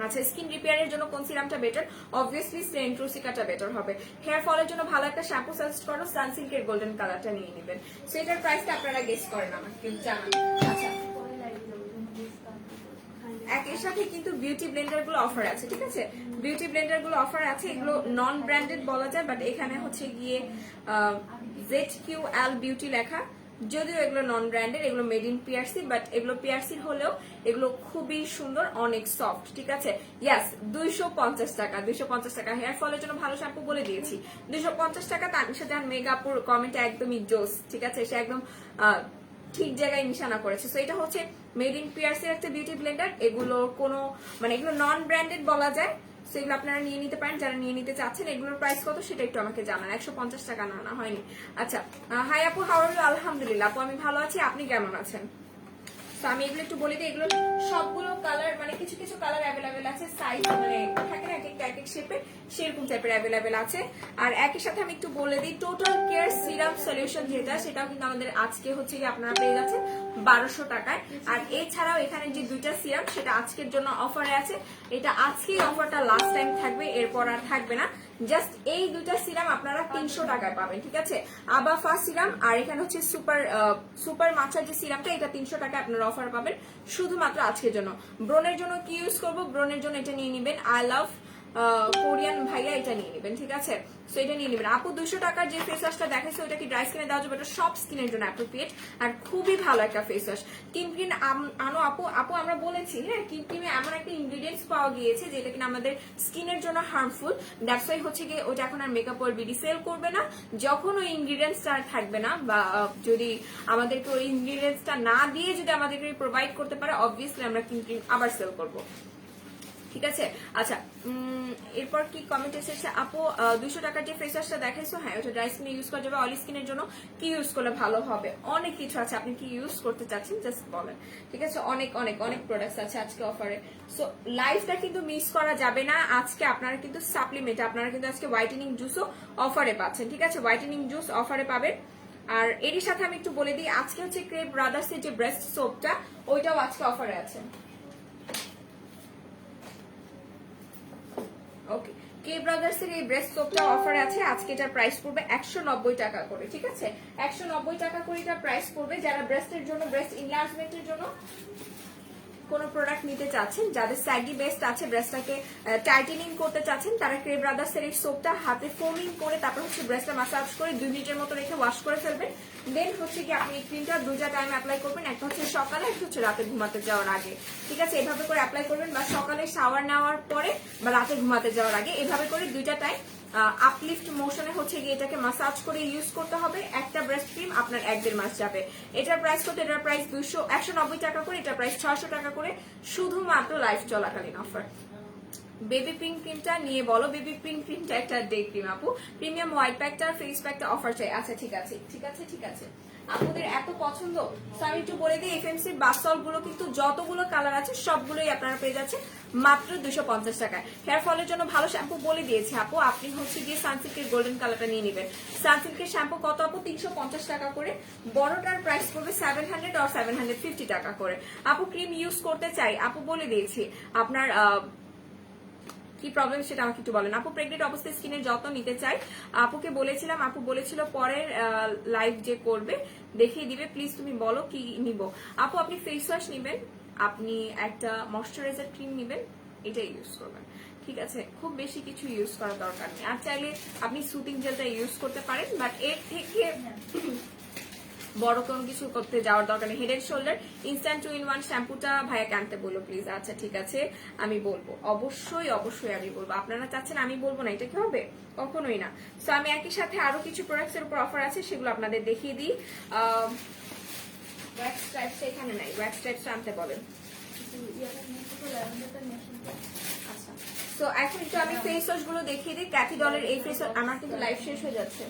আচ্ছা, স্কিন রিপেয়ারের জন্য কোন সিরামটা বেটার? অবভিয়াসলি সেন্ট্রোসিকাটা বেটার হবে। হেয়ার ফলের জন্য ভালো একটা শ্যাম্পু সাজেস্ট করো, সানসিল্কের গোল্ডেন কালারটা নিয়ে নেবেন। সো এটার প্রাইসটা আপনারা গেস করেন, আমাকে জানান। আচ্ছা, একের সাথে কিন্তু বিউটি ব্লেন্ডার গুলো অফার আছে, ঠিক আছে, বিউটি ব্লেন্ডার গুলো অফার আছে। এগুলো নন ব্র্যান্ডেড বলা যায়, বাট এখানে হচ্ছে গিয়ে ZQL বিউটি লেখা। যদিও এগুলো নন ব্র্যান্ডেড, এগুলো মেড ইন পিআরসি, বাট এগুলো পিআরসির হলেও এগুলো খুবই সুন্দর, অনেক সফট। ঠিক আছে, ইয়াস 250 টাকা, 250 টাকা। হেয়ার ফলের জন্য ভালো শ্যাম্পু বলে দিয়েছি, 250 টাকা। তানিশা জাহান মেগাপুর কমেন্টে একদমই জোস। ঠিক আছে, সে একদম ঠিক জায়গায় নিশানা করেছে। সো এটা হচ্ছে মেড ইন পিআরসি একটা বিউটি ব্লেন্ডার। এগুলো কোনো মানে এগুলো নন ব্র্যান্ডেড বলা যায়, সেগুলো আপনারা নিয়ে নিতে পারেন যারা নিয়ে নিতে চাচ্ছেন। এগুলোর প্রাইস কত সেটা একটু আমাকে জানান। 150 টাকা না হয়নি। আচ্ছা, হাই আপু, হাউ আর ইউ? আলহামদুলিল্লাহ আপু, আমি ভালো আছি, আপনি কেমন আছেন? তো আমি এগুলো একটু বলে দিই, এগুলো সবগুলো কালার মানে কিছু কিছু কালার অ্যাভেলেবেল আছে, সাইজ মানে থাকে না এক এক শেপের, সেরকম টাইপের অ্যাভেলেবেল আছে। আর একই সাথে আমি একটু বলে দিই, টোটাল কেয়ার সিরাম সলিউশন যেটা, সেটাও কিন্তু আমাদের আজকে হচ্ছে কি আপনারা পেয়ে যাচ্ছেন 1200 টাকায়। আর এছাড়াও এখানে যে দুইটা সিরাম সেটা আজকের জন্য অফারে আছে। এটা আজকেই অফারটা লাস্ট টাইম থাকবে, এরপর আর থাকবে না। জাস্ট এই দুইটা সিরাম আপনারা 300 টাকায় পাবেন। ঠিক আছে, আবাফা সিরাম আর এখানে হচ্ছে সুপার মাছার যে সিরামটা, এটা 300 টাকায় আপনারা অফার পাবেন শুধুমাত্র আজকের জন্য। ব্রনের জন্য কি ইউজ করবো? ব্রনের জন্য এটা নিয়ে নিবেন, আই লাভ কোরিয়ান ভাইয়া, এটা নিয়ে নিবেন। ঠিক আছে, সো এটা নিয়ে নিবেন। আপু 200 টাকার যে ফেস ওয়াশটা দেখাইছে ওটা কি ড্রাই স্কিনে দেওয়া যাবে? এটা সব স্কিনের জন্য অ্যাপ্রোপ্রিয়েট আর খুবই ভালো একটা ফেস ওয়াশ। কিনকিন আনো আপু। আপু আমরা বলেছি হ্যাঁ, কিনকিনে এমন একটা ইনগ্রিডিয়েন্টস পাওয়া গিয়েছে যেটা কিনা আমাদের স্কিনের জন্য হার্মফুল। দ্যাটস ওয়াই হচ্ছে গিয়ে ওটা এখন আর মেকআপ ওর বিডি সেল করবে না যখন ওই ইনগ্রিডিয়েন্টসটা থাকবে না, বা যদি আমাদেরকে ওই ইনগ্রিডিয়েন্টসটা না দিয়ে যদি আমাদেরকে প্রোভাইড করতে পারে, অবভিয়াসলি আমরা কিনকিন আবার সেল করবো। ঠিক আছে, আচ্ছা এরপর কি কমেন্ট এসেছে? আপু 200 টাকার যে ফেস ওয়াশটা দেখাইছো, হ্যাঁ ওটা ড্রাই স্কিনে ইউজ করা যাবে। অয়েলি স্কিনের জন্য কি ইউজ করলে ভালো হবে? অনেক কিছু আছে, আপনি কি ইউজ করতে চাচ্ছেন জাস্ট বলেন। ঠিক আছে, অনেক অনেক অনেক প্রোডাক্টস আছে আজকে অফারে। সো লাইফটা কিন্তু মিস করা যাবে না। আজকে আপনারা কিন্তু সাপ্লিমেন্ট, আপনারা কিন্তু আজকে হোয়াইটেনিং জুসও অফারে পাচ্ছেন। ঠিক আছে, হোয়াইটেনিং জুস অফারে পাবেন। আর এরই সাথে আমি একটু বলে দিই, আজকে হচ্ছে ক্রে ব্রাদার্সের যে ব্রেস্ট সোপটা, ওইটাও আজকে অফারে আছে। ওকে, কে ব্রাদার্স এর এই ব্রেস্ট সোপটা অফারে আছে। আজকে এটার প্রাইস পড়বে 190 টাকা করে। ঠিক আছে, 190 টাকা করে এটা প্রাইস পড়বে। যারা ব্রেস্টের জন্য, ব্রেস্ট ইনলার্জমেন্টের জন্য কোন প্রোডাক্ট নিতে চাচ্ছেন, যাদের স্যাগি বেস্ট আছে, ব্রেস্টটাকে টাইটেনিং করতে চাচ্ছেন, তারা ক্রে ব্রাদার্স এর এই সোপটা হাতে ফোমিং করে তারপর হচ্ছে ব্রেস্টটা মাসাজ করে 2 মিনিটের মতো রেখে ওয়াশ করে ফেলবেন। দেন হচ্ছে কি আপনি এই ক্রিমটা দুইটা টাইম অ্যাপ্লাই করবেন, একটা হচ্ছে সকালে, একটা হচ্ছে রাতে ঘুমাতে যাওয়ার আগে। ঠিক আছে, এভাবে করে অ্যাপ্লাই করবেন, বা সকালে শাওয়ার নেওয়ার পরে বা রাতে ঘুমাতে যাওয়ার আগে, এভাবে করে দুইটা টাইম আপলিফট মোশনে হচ্ছে গিয়ে এটাকে মাসাজ করে ইউজ করতে হবে। একটা ব্রেস্ট ক্রিম আপনার 1-1.5 মাস যাবে। এটার প্রাইস কত? এটার প্রাইস 190 টাকা করে, এটার প্রাইস 600 টাকা করে, শুধুমাত্র লাইফ চলাকালীন অফার। বেবি পিঙ্ক ক্রিমটা নিয়ে বলো। বেবি পিঙ্ক ক্রিমটা একটা ডে ক্রিম আপু। প্রিমিয়াম হোয়াইট প্যাকটা, ফেস প্যাকটা অফার চাই। আচ্ছা ঠিক আছে ঠিক আছে ঠিক আছে, আপনাদের এত পছন্দ। তো আমি একটু বলে দিই, এফএমসির বাসল গুলো কিন্তু যতগুলো কালার আছে সবগুলোই আপনারা পেয়ে যাচ্ছেন মাত্র 250 টাকায়। হেয়ার ফলের জন্য ভালো শ্যাম্পু বলে দিয়েছি আপু, আপনি হচ্ছে গিয়ে সানসিল্কের গোল্ডেন কালারটা নিয়ে নেবেন। সানসিল্কের শ্যাম্পু কত আপু? 350 টাকা করে। বড়টার প্রাইস পড়বে 700 আর 750 টাকা করে। আপু ক্রিম ইউজ করতে চাই, আপু বলে দিয়েছি। আপনার কি প্রবলেম সেটা আমাকে একটু বলেন। আপু প্রেগনেন্ট অবস্থায় স্কিনের যত্ন নিতে চাই, আপুকে বলেছিলাম, আপু বলেছিল পরের লাইভ যে করবে দেখিয়ে দিবে, প্লিজ তুমি বলো কি নিব। আপু আপনি ফেস ওয়াশ নিবেন, আপনি একটা ময়শ্চারাইজার ক্রিম নিবেন, এটা ইউজ করবেন। ঠিক আছে, খুব বেশি কিছু ইউজ করার দরকার নেই। আর চাইলে আপনি সুতিং জেলটা ইউজ করতে পারেন, বাট এর থেকে বড় কোনো কিছু করতে যাওয়ার দরকার নেই। Head and shoulder instant 2-in-1 শ্যাম্পুটা ভাইয়াকে আনতে বলো প্লিজ। আচ্ছা ঠিক আছে, আমি বলবো, অবশ্যই অবশ্যই আমি বলবো। আপনারা চাচ্ছেন আমি বলবো না, এটা কি হবে? কখনোই না। সো আমি একই সাথে আরো কিছু প্রোডাক্টস এর উপর অফার আছে, সেগুলো আপনাদের দেখিয়ে দিই। ওয়্যাক্স টাইপস এখানে নাই, ওয়্যাক্স টাইপস আনতে বলেন। আচ্ছা, তো এখন একটু আমি ফেস ওয়াশ গুলো দেখিয়ে দিই। ক্যাথি ডলের এই ফেস ওয়াশ, আমার কিন্তু লাইফ শেষ হয়ে যাচ্ছে।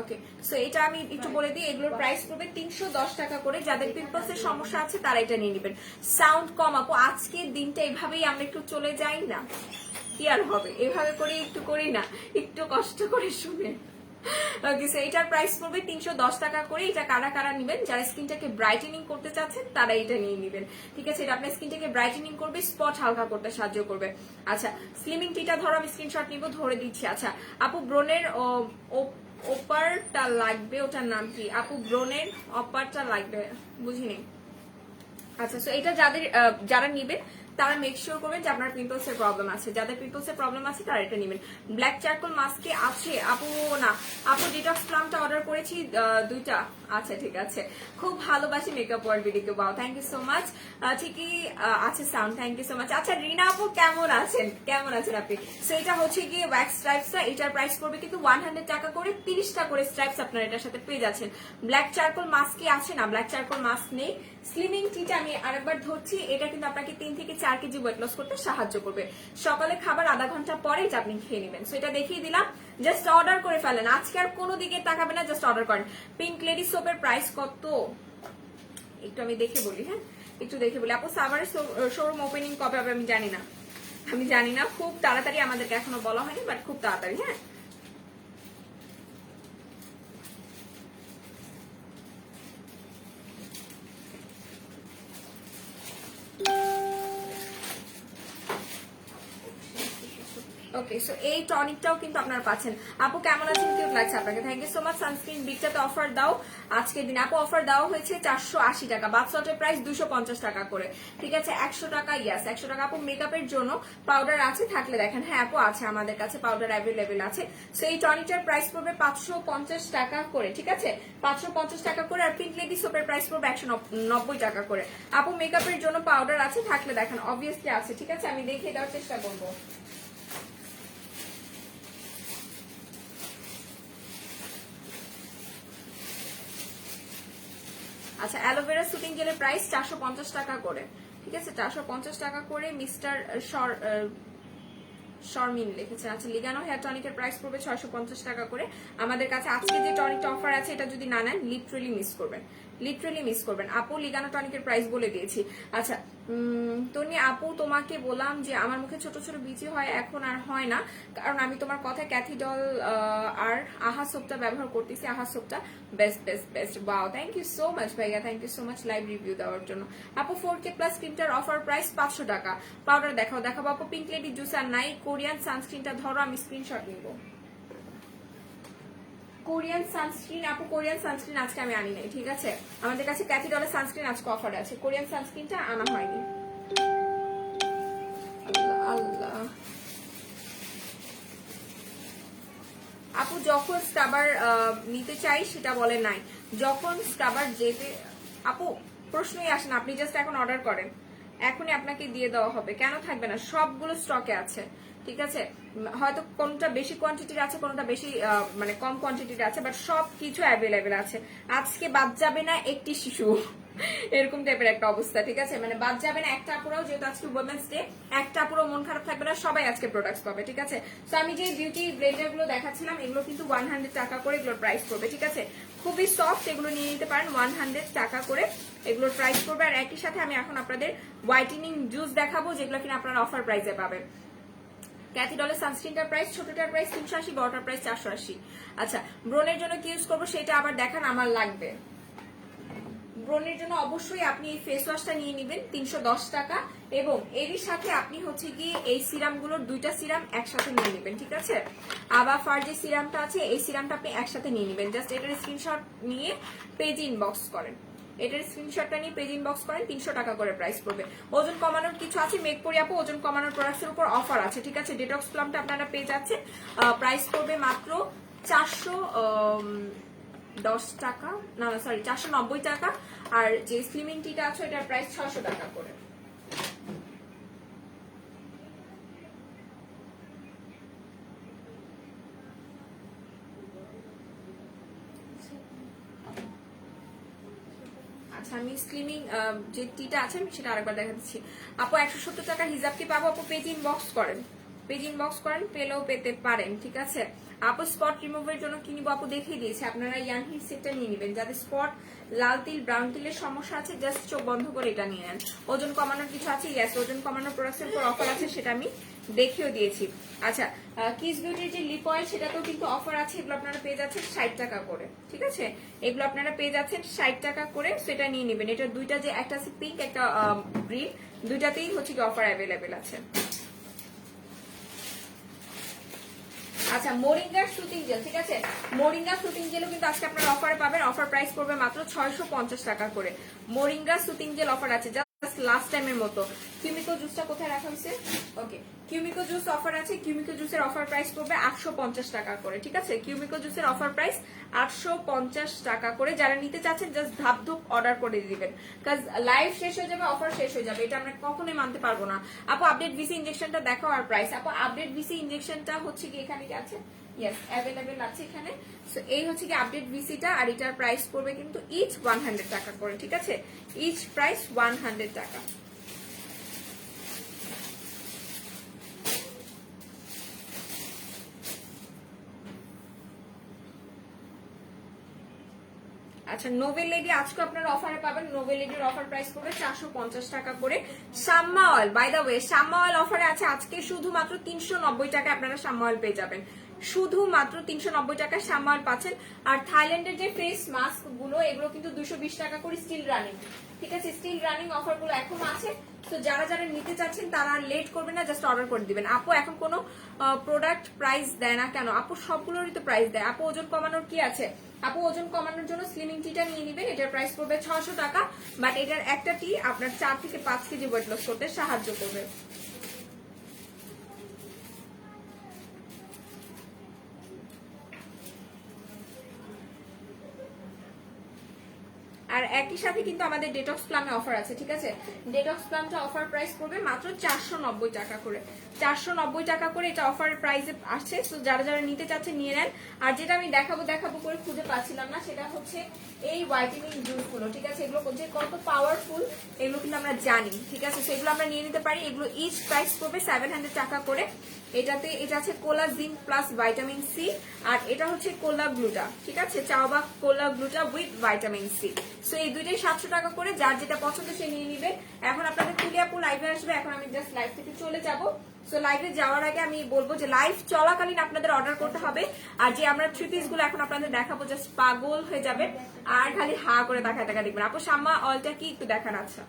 ওকে, সো এটা আমি একটু বলে দিই, এগুলোর প্রাইস পড়বে 310 টাকা করে। যাদের পিম্পলস এর সমস্যা আছে তারা এটা নিয়ে নেবেন। সাউন্ড কম আপু, আজকের দিনটা এভাবেই আমরা একটু চলে যাই না, কি আর হবে, এভাবে করে একটু করি না, একটু কষ্ট করে শুনে। ওকে, সো এটার প্রাইস পড়বে 310 টাকা করে। এটা কারা কারা নেবেন? যারা স্কিনটাকে ব্রাইটেনিং করতে চাচ্ছেন তারা এটা নিয়ে নেবেন। ঠিক আছে, এটা আপনার স্কিনটাকে ব্রাইটেনিং করবে, স্পট হালকা করতে সাহায্য করবে। আচ্ছা, স্লিমিং টিটা ধরো, আমি স্ক্রিনশট নিব, ধরে দিচ্ছি। আচ্ছা আপু ব্রনের অপারটা লাগবে, ওটার নাম কি আপু? ব্রনের অপারটা লাগবে, বুঝিনি। আচ্ছা, সো এটা যারা নিবেন তারা মেক শিওর করবেন যে আপনার পিম্পলস এর প্রবলেম আছে। যাদের পিম্পলস এর প্রবলেম আছে তারা এটা নেবেন। ব্ল্যাক চারকোল মাস্কে আছে আপু? না আপু, ডিটক্স প্লামটা অর্ডার করেছি দুইটা, আচ্ছা ঠিক আছে, খুব ভালোবাসি মেকআপ ওয়ার্ল্ড ভিডিওকে। বাও, থ্যাংক ইউ সো মাচ। ঠিকই আছে sound, thank you so much. আচ্ছা রিনা আপু কেমন আছেন, কেমন আছেন আপনি? সো এটা হচ্ছে গিয়ে ওয়্যাক্স স্ট্রাইপসটা, এটার প্রাইস পড়বে কিন্তু 100 টাকা করে, 30টা করে স্ট্রাইপস আপনারা এটার সাথে পেয়ে যাচ্ছেন। ব্ল্যাক চারকোল মাস্ক কি আছে না? ব্ল্যাক চারকোল মাস্ক নেই। স্লিমিং টিটা আমি আরেকবার ধরছি, এটা কিন্তু আপনাকে 3 থেকে 4 কেজি ওয়েট লস করতে সাহায্য করবে। সকালে খাবার আধা ঘন্টা পরে এটা আপনি খেয়ে নেবেন। সো এটা দেখিয়ে দিলাম, জাস্ট অর্ডার করে ফেলেন, আজকে আর কোনো দিকে তাকাবেন না, জাস্ট অর্ডার করেন। পিঙ্ক লেডি সোপের প্রাইস কত একটু আমি দেখে বলি, হ্যাঁ একটু দেখে বলি। আপু সাভারের শোরুম ওপেনিং কবে হবে আমি জানি না, আমি জানি না, খুব তাড়াতাড়ি, আমাদেরকে এখনো বলা হয়নি, বাট খুব তাড়াতাড়ি। হ্যাঁ ওকে, সো এই টনিকটাও কিন্তু আপনারা পাচ্ছেন। আপু কেমন আছেন, কিউট লাগছে আপনাকে, thank you so much. Sunscreen বিগটাতে অফার দাও আজকের দিন। আপু অফার দেওয়া হয়েছে 480 টাকা, বাথসল্টের প্রাইস 250 টাকা করে, ঠিক আছে 100 টাকা, ইয়াস 100 টাকা। আপু মেকআপের জন্য পাউডার আছে থাকলে দেখেন, হ্যাঁ আপু আছে, আমাদের কাছে পাউডার অ্যাভেলেবেল আছে। সো এই টনিকটার প্রাইস পড়বে 550 টাকা করে, ঠিক আছে 550 টাকা করে। আর পিঙ্ক লেডি সোপের প্রাইস পড়বে 190 টাকা করে। আপু মেকআপের জন্য পাউডার আছে থাকলে দেখেন, অবভিয়াসলি আছে, ঠিক আছে আমি দেখিয়ে দেওয়ার চেষ্টা করবো। আচ্ছা অ্যালোভেরা সুটিং জেলের প্রাইস 450 টাকা করে, ঠিক আছে 450 টাকা করে। মিস্টার শর্মিন লিখেছেন। আচ্ছা লিগানো হেয়ার টনিকের প্রাইস পড়বে 650 টাকা করে। আমাদের কাছে আজকে যে টনিকটা অফার আছে, এটা যদি না নেন লিটারেলি মিস করবেন, লিটারেলি মিস করবেন। আপু লিগানো টনিকের প্রাইস বলে দিয়েছি। আচ্ছা তনি আপু তোমাকে বললাম যে আমার মুখে ছোট ছোট বিচি হয়, এখন আর হয় না, কারণ আমি তোমার কথায় ক্যাথিডল আর আহা সোপটা ব্যবহার করতেছি। আহা সোপটা বেস্ট বেস্ট বেস্ট। বাও, থ্যাংক ইউ সো মাচ ভাইয়া, thank you so much live review দেওয়ার জন্য। আপু 4K প্লাস ক্রিমটার অফার প্রাইস 500 টাকা। পাউডার দেখাও, দেখাবো আপু। পিঙ্ক লেডি জুসার নাই। কোরিয়ান সানস্ক্রিনটা ধরো, আমি স্ক্রিনশট নিব। কোরিয়ান সানস্ক্রিন, আপু কোরিয়ান সানস্ক্রিন আজকে আমি আনি নাই, ঠিক আছে আমাদের কাছে ক্যাথিডলের সানস্ক্রিন আজকে অফার আছে, কোরিয়ান সানস্ক্রিনটা আনা হয়নি। আল্লাহ আল্লাহ। আপু যখন স্ক্রাবার নিতে চাই সেটা বলে নাই, যখন স্ক্রাবার যেতে, আপু প্রশ্নই আসে না, আপনি জাস্ট এখন অর্ডার করেন, এখনই আপনাকে দিয়ে দেওয়া হবে, কেন থাকবে না, সবগুলো স্টকে আছে, ঠিক আছে হয়তো কোনটা বেশি কোয়ান্টিটির আছে, কোনটা বেশি মানে কম কোয়ান্টিটির আছে, বাট সব কিছু অ্যাভেলেবেল আছে। আজকে বাদ যাবে না একটি শিশু, এরকম টাইপের একটা অবস্থা, ঠিক আছে মানে বাদ যাবে না একটা আপুরাও, যেহেতু আজকে উইমেন্স ডে, একটা আপুরো মন খারাপ থাকবে না, সবাই আজকে প্রোডাক্টস পাবে, ঠিক আছে। তো আমি যে বিউটি ব্লেন্ডার গুলো দেখাচ্ছিলাম, এগুলো কিন্তু 100 টাকা করে এগুলোর প্রাইস পড়বে, ঠিক আছে খুবই সফট, এগুলো নিয়ে নিতে পারেন 100 টাকা করে এগুলোর প্রাইস পড়বে। আর একই সাথে আমি এখন আপনাদের হোয়াইটেনিং জুস দেখাবো, যেগুলো কিনা আপনারা অফার প্রাইসে পাবেন। ক্যাথিডলের সানস্ক্রিনটার প্রাইস, ছোটটার প্রাইস 380, বড়টার প্রাইস 480। আচ্ছা ব্রনের জন্য কি ইউজ করবো সেটা আবার দেখান, আমার লাগবে। ব্রনের জন্য অবশ্যই আপনি এই ফেস ওয়াশটা নিয়ে নেবেন 310 টাকা, এবং এরই সাথে আপনি হচ্ছে গিয়ে এই সিরামগুলোর 2টা সিরাম একসাথে নিয়ে নেবেন, ঠিক আছে। আবার ফার যে সিরামটা আছে, এই সিরামটা আপনি একসাথে নিয়ে নেবেন, জাস্ট এটার স্ক্রিনশট নিয়ে পেজ ইনবক্স করেন, এটার স্ক্রিনশটটা নিয়ে পেজ ইনবক্স করেন, 300 টাকা করে প্রাইস পড়বে। ওজন কমানোর কিছু আছে, মেক করি আপু ওজন কমানোর প্রোডাক্টসের উপর অফার আছে, ঠিক আছে। ডিটক্স প্লামটা আপনারা পেয়ে যাচ্ছেন, প্রাইস পড়বে মাত্র 410 টাকা, না না সরি 490 টাকা। আর যে স্লিমিং টিটা আছে এটার প্রাইস 600 টাকা করে। আচ্ছা আমি স্লিমিং যে টিটা আছে সেটা আরেকবার দেখা দিচ্ছি। আপু 170 টাকা হিজাব কি পাবো? আপু পেজ ইনবক্স করেন, পেজ ইনবক্স করেন, পেলেও পেতে পারেন, ঠিক আছে। আপু স্পট রিমুভের জন্য কি নিবো? আপু দেখিয়ে দিয়েছি, আপনারা ইয়াং হিট সেটটা নিয়ে নেবেন, যাদের স্পট লাল তিল ব্রাউন তিলের সমস্যা আছে, জাস্ট চোখ বন্ধ করে এটা নিয়ে নেন। ওজন কমানোর কিছু আছে, ইয়েস ওজন কমানোর প্রোডাক্টের উপর অফার আছে, সেটা আমি দেখিয়েও দিয়েছি। আচ্ছা কিস বিউটির যে লিপ অয়েল সেটাতেও কিন্তু অফার আছে, এগুলো আপনারা পেয়ে যাচ্ছেন 60 টাকা করে, ঠিক আছে এগুলো আপনারা পেয়ে যাচ্ছেন 60 টাকা করে, সেটা নিয়ে নেবেন। এটা দুইটা, যে একটা আছে পিঙ্ক একটা গ্রিন, দুইটাতেই হচ্ছে কি অফার অ্যাভেলেবেল আছে। আচ্ছা মোরিঙ্গার শুটিং জেল, ঠিক আছে মোরিঙ্গা শুটিং জেলও কিন্তু আজকে আপনারা অফারে পাবেন, অফার প্রাইস পড়বে মাত্র 650 টাকা করে। মোরিঙ্গা শুটিং জেল অফার আছে, জাস্ট লাস্ট টাইমের মতো কিউমিকো জুসটা কোথায় রাখা হয়েছে? ওকে, কিউমিকো জুস অফার আছে। কিউমিকো জুসের অফার প্রাইস পড়বে 850 টাকা করে, ঠিক আছে? কিউমিকো জুসের অফার প্রাইস 850 টাকা করে। যারা নিতে চাচ্ছেন জাস্ট ধাপধুপ অর্ডার করে দিবেন, কাজ লাইভ শেষ হয়ে যাবে, অফার শেষ হয়ে যাবে, এটা আমরা কখনোই মানতে পারবো না। আপু আপডেট ভিসি ইনজেকশনটা দেখো আর প্রাইস। আপু আপডেট ভিসি ইনজেকশনটা হচ্ছে কি এখানে কি আছে? ইয়েস, অ্যাভেলেবেল আছে এখানে। সো এই হচ্ছে কি আপডেট ভিসিটা, আর এটার প্রাইস পড়বে কিন্তু ইচ 100 টাকা করে, ঠিক আছে? ইচ প্রাইস 100 টাকা। আচ্ছা, নোভেল লেডি আজকে আপনারা অফারে পাবেন। নোভেল লেডির অফার প্রাইস পড়বে 450 টাকা করে। Shamma oil, by the way Shamma oil অফারে আছে আজকে শুধুমাত্র 390 টাকায় আপনারা শাম্মা অয়েল পেয়ে যাবেন। শুধুমাত্র 390 টাকায় শাম্মা অয়েল পাচ্ছেন। আর থাইল্যান্ডের যে ফেস মাস্ক গুলো, এগুলো কিন্তু 220 টাকা করে স্টিল রানিং, ঠিক আছে? স্টিল রানিং অফার গুলো এখনো আছে। তো যারা যারা নিতে চাচ্ছেন তারা লেট করবেন না, জাস্ট অর্ডার করে দিবেন। আপু এখন কোনো প্রোডাক্ট প্রাইস দেয় না কেন? আপু সবগুলোরই তো প্রাইস দেয়। আপু ওজন কমানোর কি আছে? আপু ওজন কমানোর জন্য স্লিমিং টিটা নিয়ে নেবেন, এটার প্রাইস পড়বে 600 টাকা। বাট এটার একটা টি আপনার 4 থেকে 5 কেজি ওয়েট লস করতে সাহায্য করবে। আর একই সাথে কিন্তু আমাদের ডেটক্স প্লামে অফার আছে, ঠিক আছে? ডেটক্স প্লামটা অফার প্রাইস পড়বে মাত্র 490 টাকা করে। 490 টাকা করে এটা অফার প্রাইসে আসছে। তো যারা যারা নিতে চাচ্ছে নিয়ে নেন। আর যেটা আমি দেখাবো দেখাবো করে খুঁজে পাচ্ছিলাম না, সেটা হচ্ছে এই হোয়াইটেনিং জুস গুলো, ঠিক আছে? এগুলো যে কত পাওয়ারফুল এগুলো কিন্তু আমরা জানি, ঠিক আছে? সেগুলো আমরা নিয়ে নিতে পারি। এগুলো ইচ প্রাইস পড়বে 700 টাকা করে। এটাতে এটা আছে কোলা জিঙ্ক প্লাস ভাইটামিন সি, আর এটা হচ্ছে কোলা গ্লুটা, ঠিক আছে? চাওবা কোলা গ্লুটা উইথ ভাইটামিন সি। সো এই দুইটাই 700 টাকা করে। যার যেটা পছন্দ সে নিয়ে নিবে। এখন আপনাদের তুলি আপু লাইভে আসবে, এখন আমি জাস্ট লাইভ থেকে চলে যাব। সো লাইভে যাওয়ার আগে আমি বলবো যে লাইভ চলাকালীন আপনাদের অর্ডার করতে হবে। আর যে আমরা থ্রি পিস গুলো এখন আপনাদের দেখাবো, জাস্ট পাগল হয়ে যাবে আর খালি হা করে তাকায় তাকায় দেখবেন। আপু শাম্মা অয়েলটা কি একটু দেখান। আচ্ছা,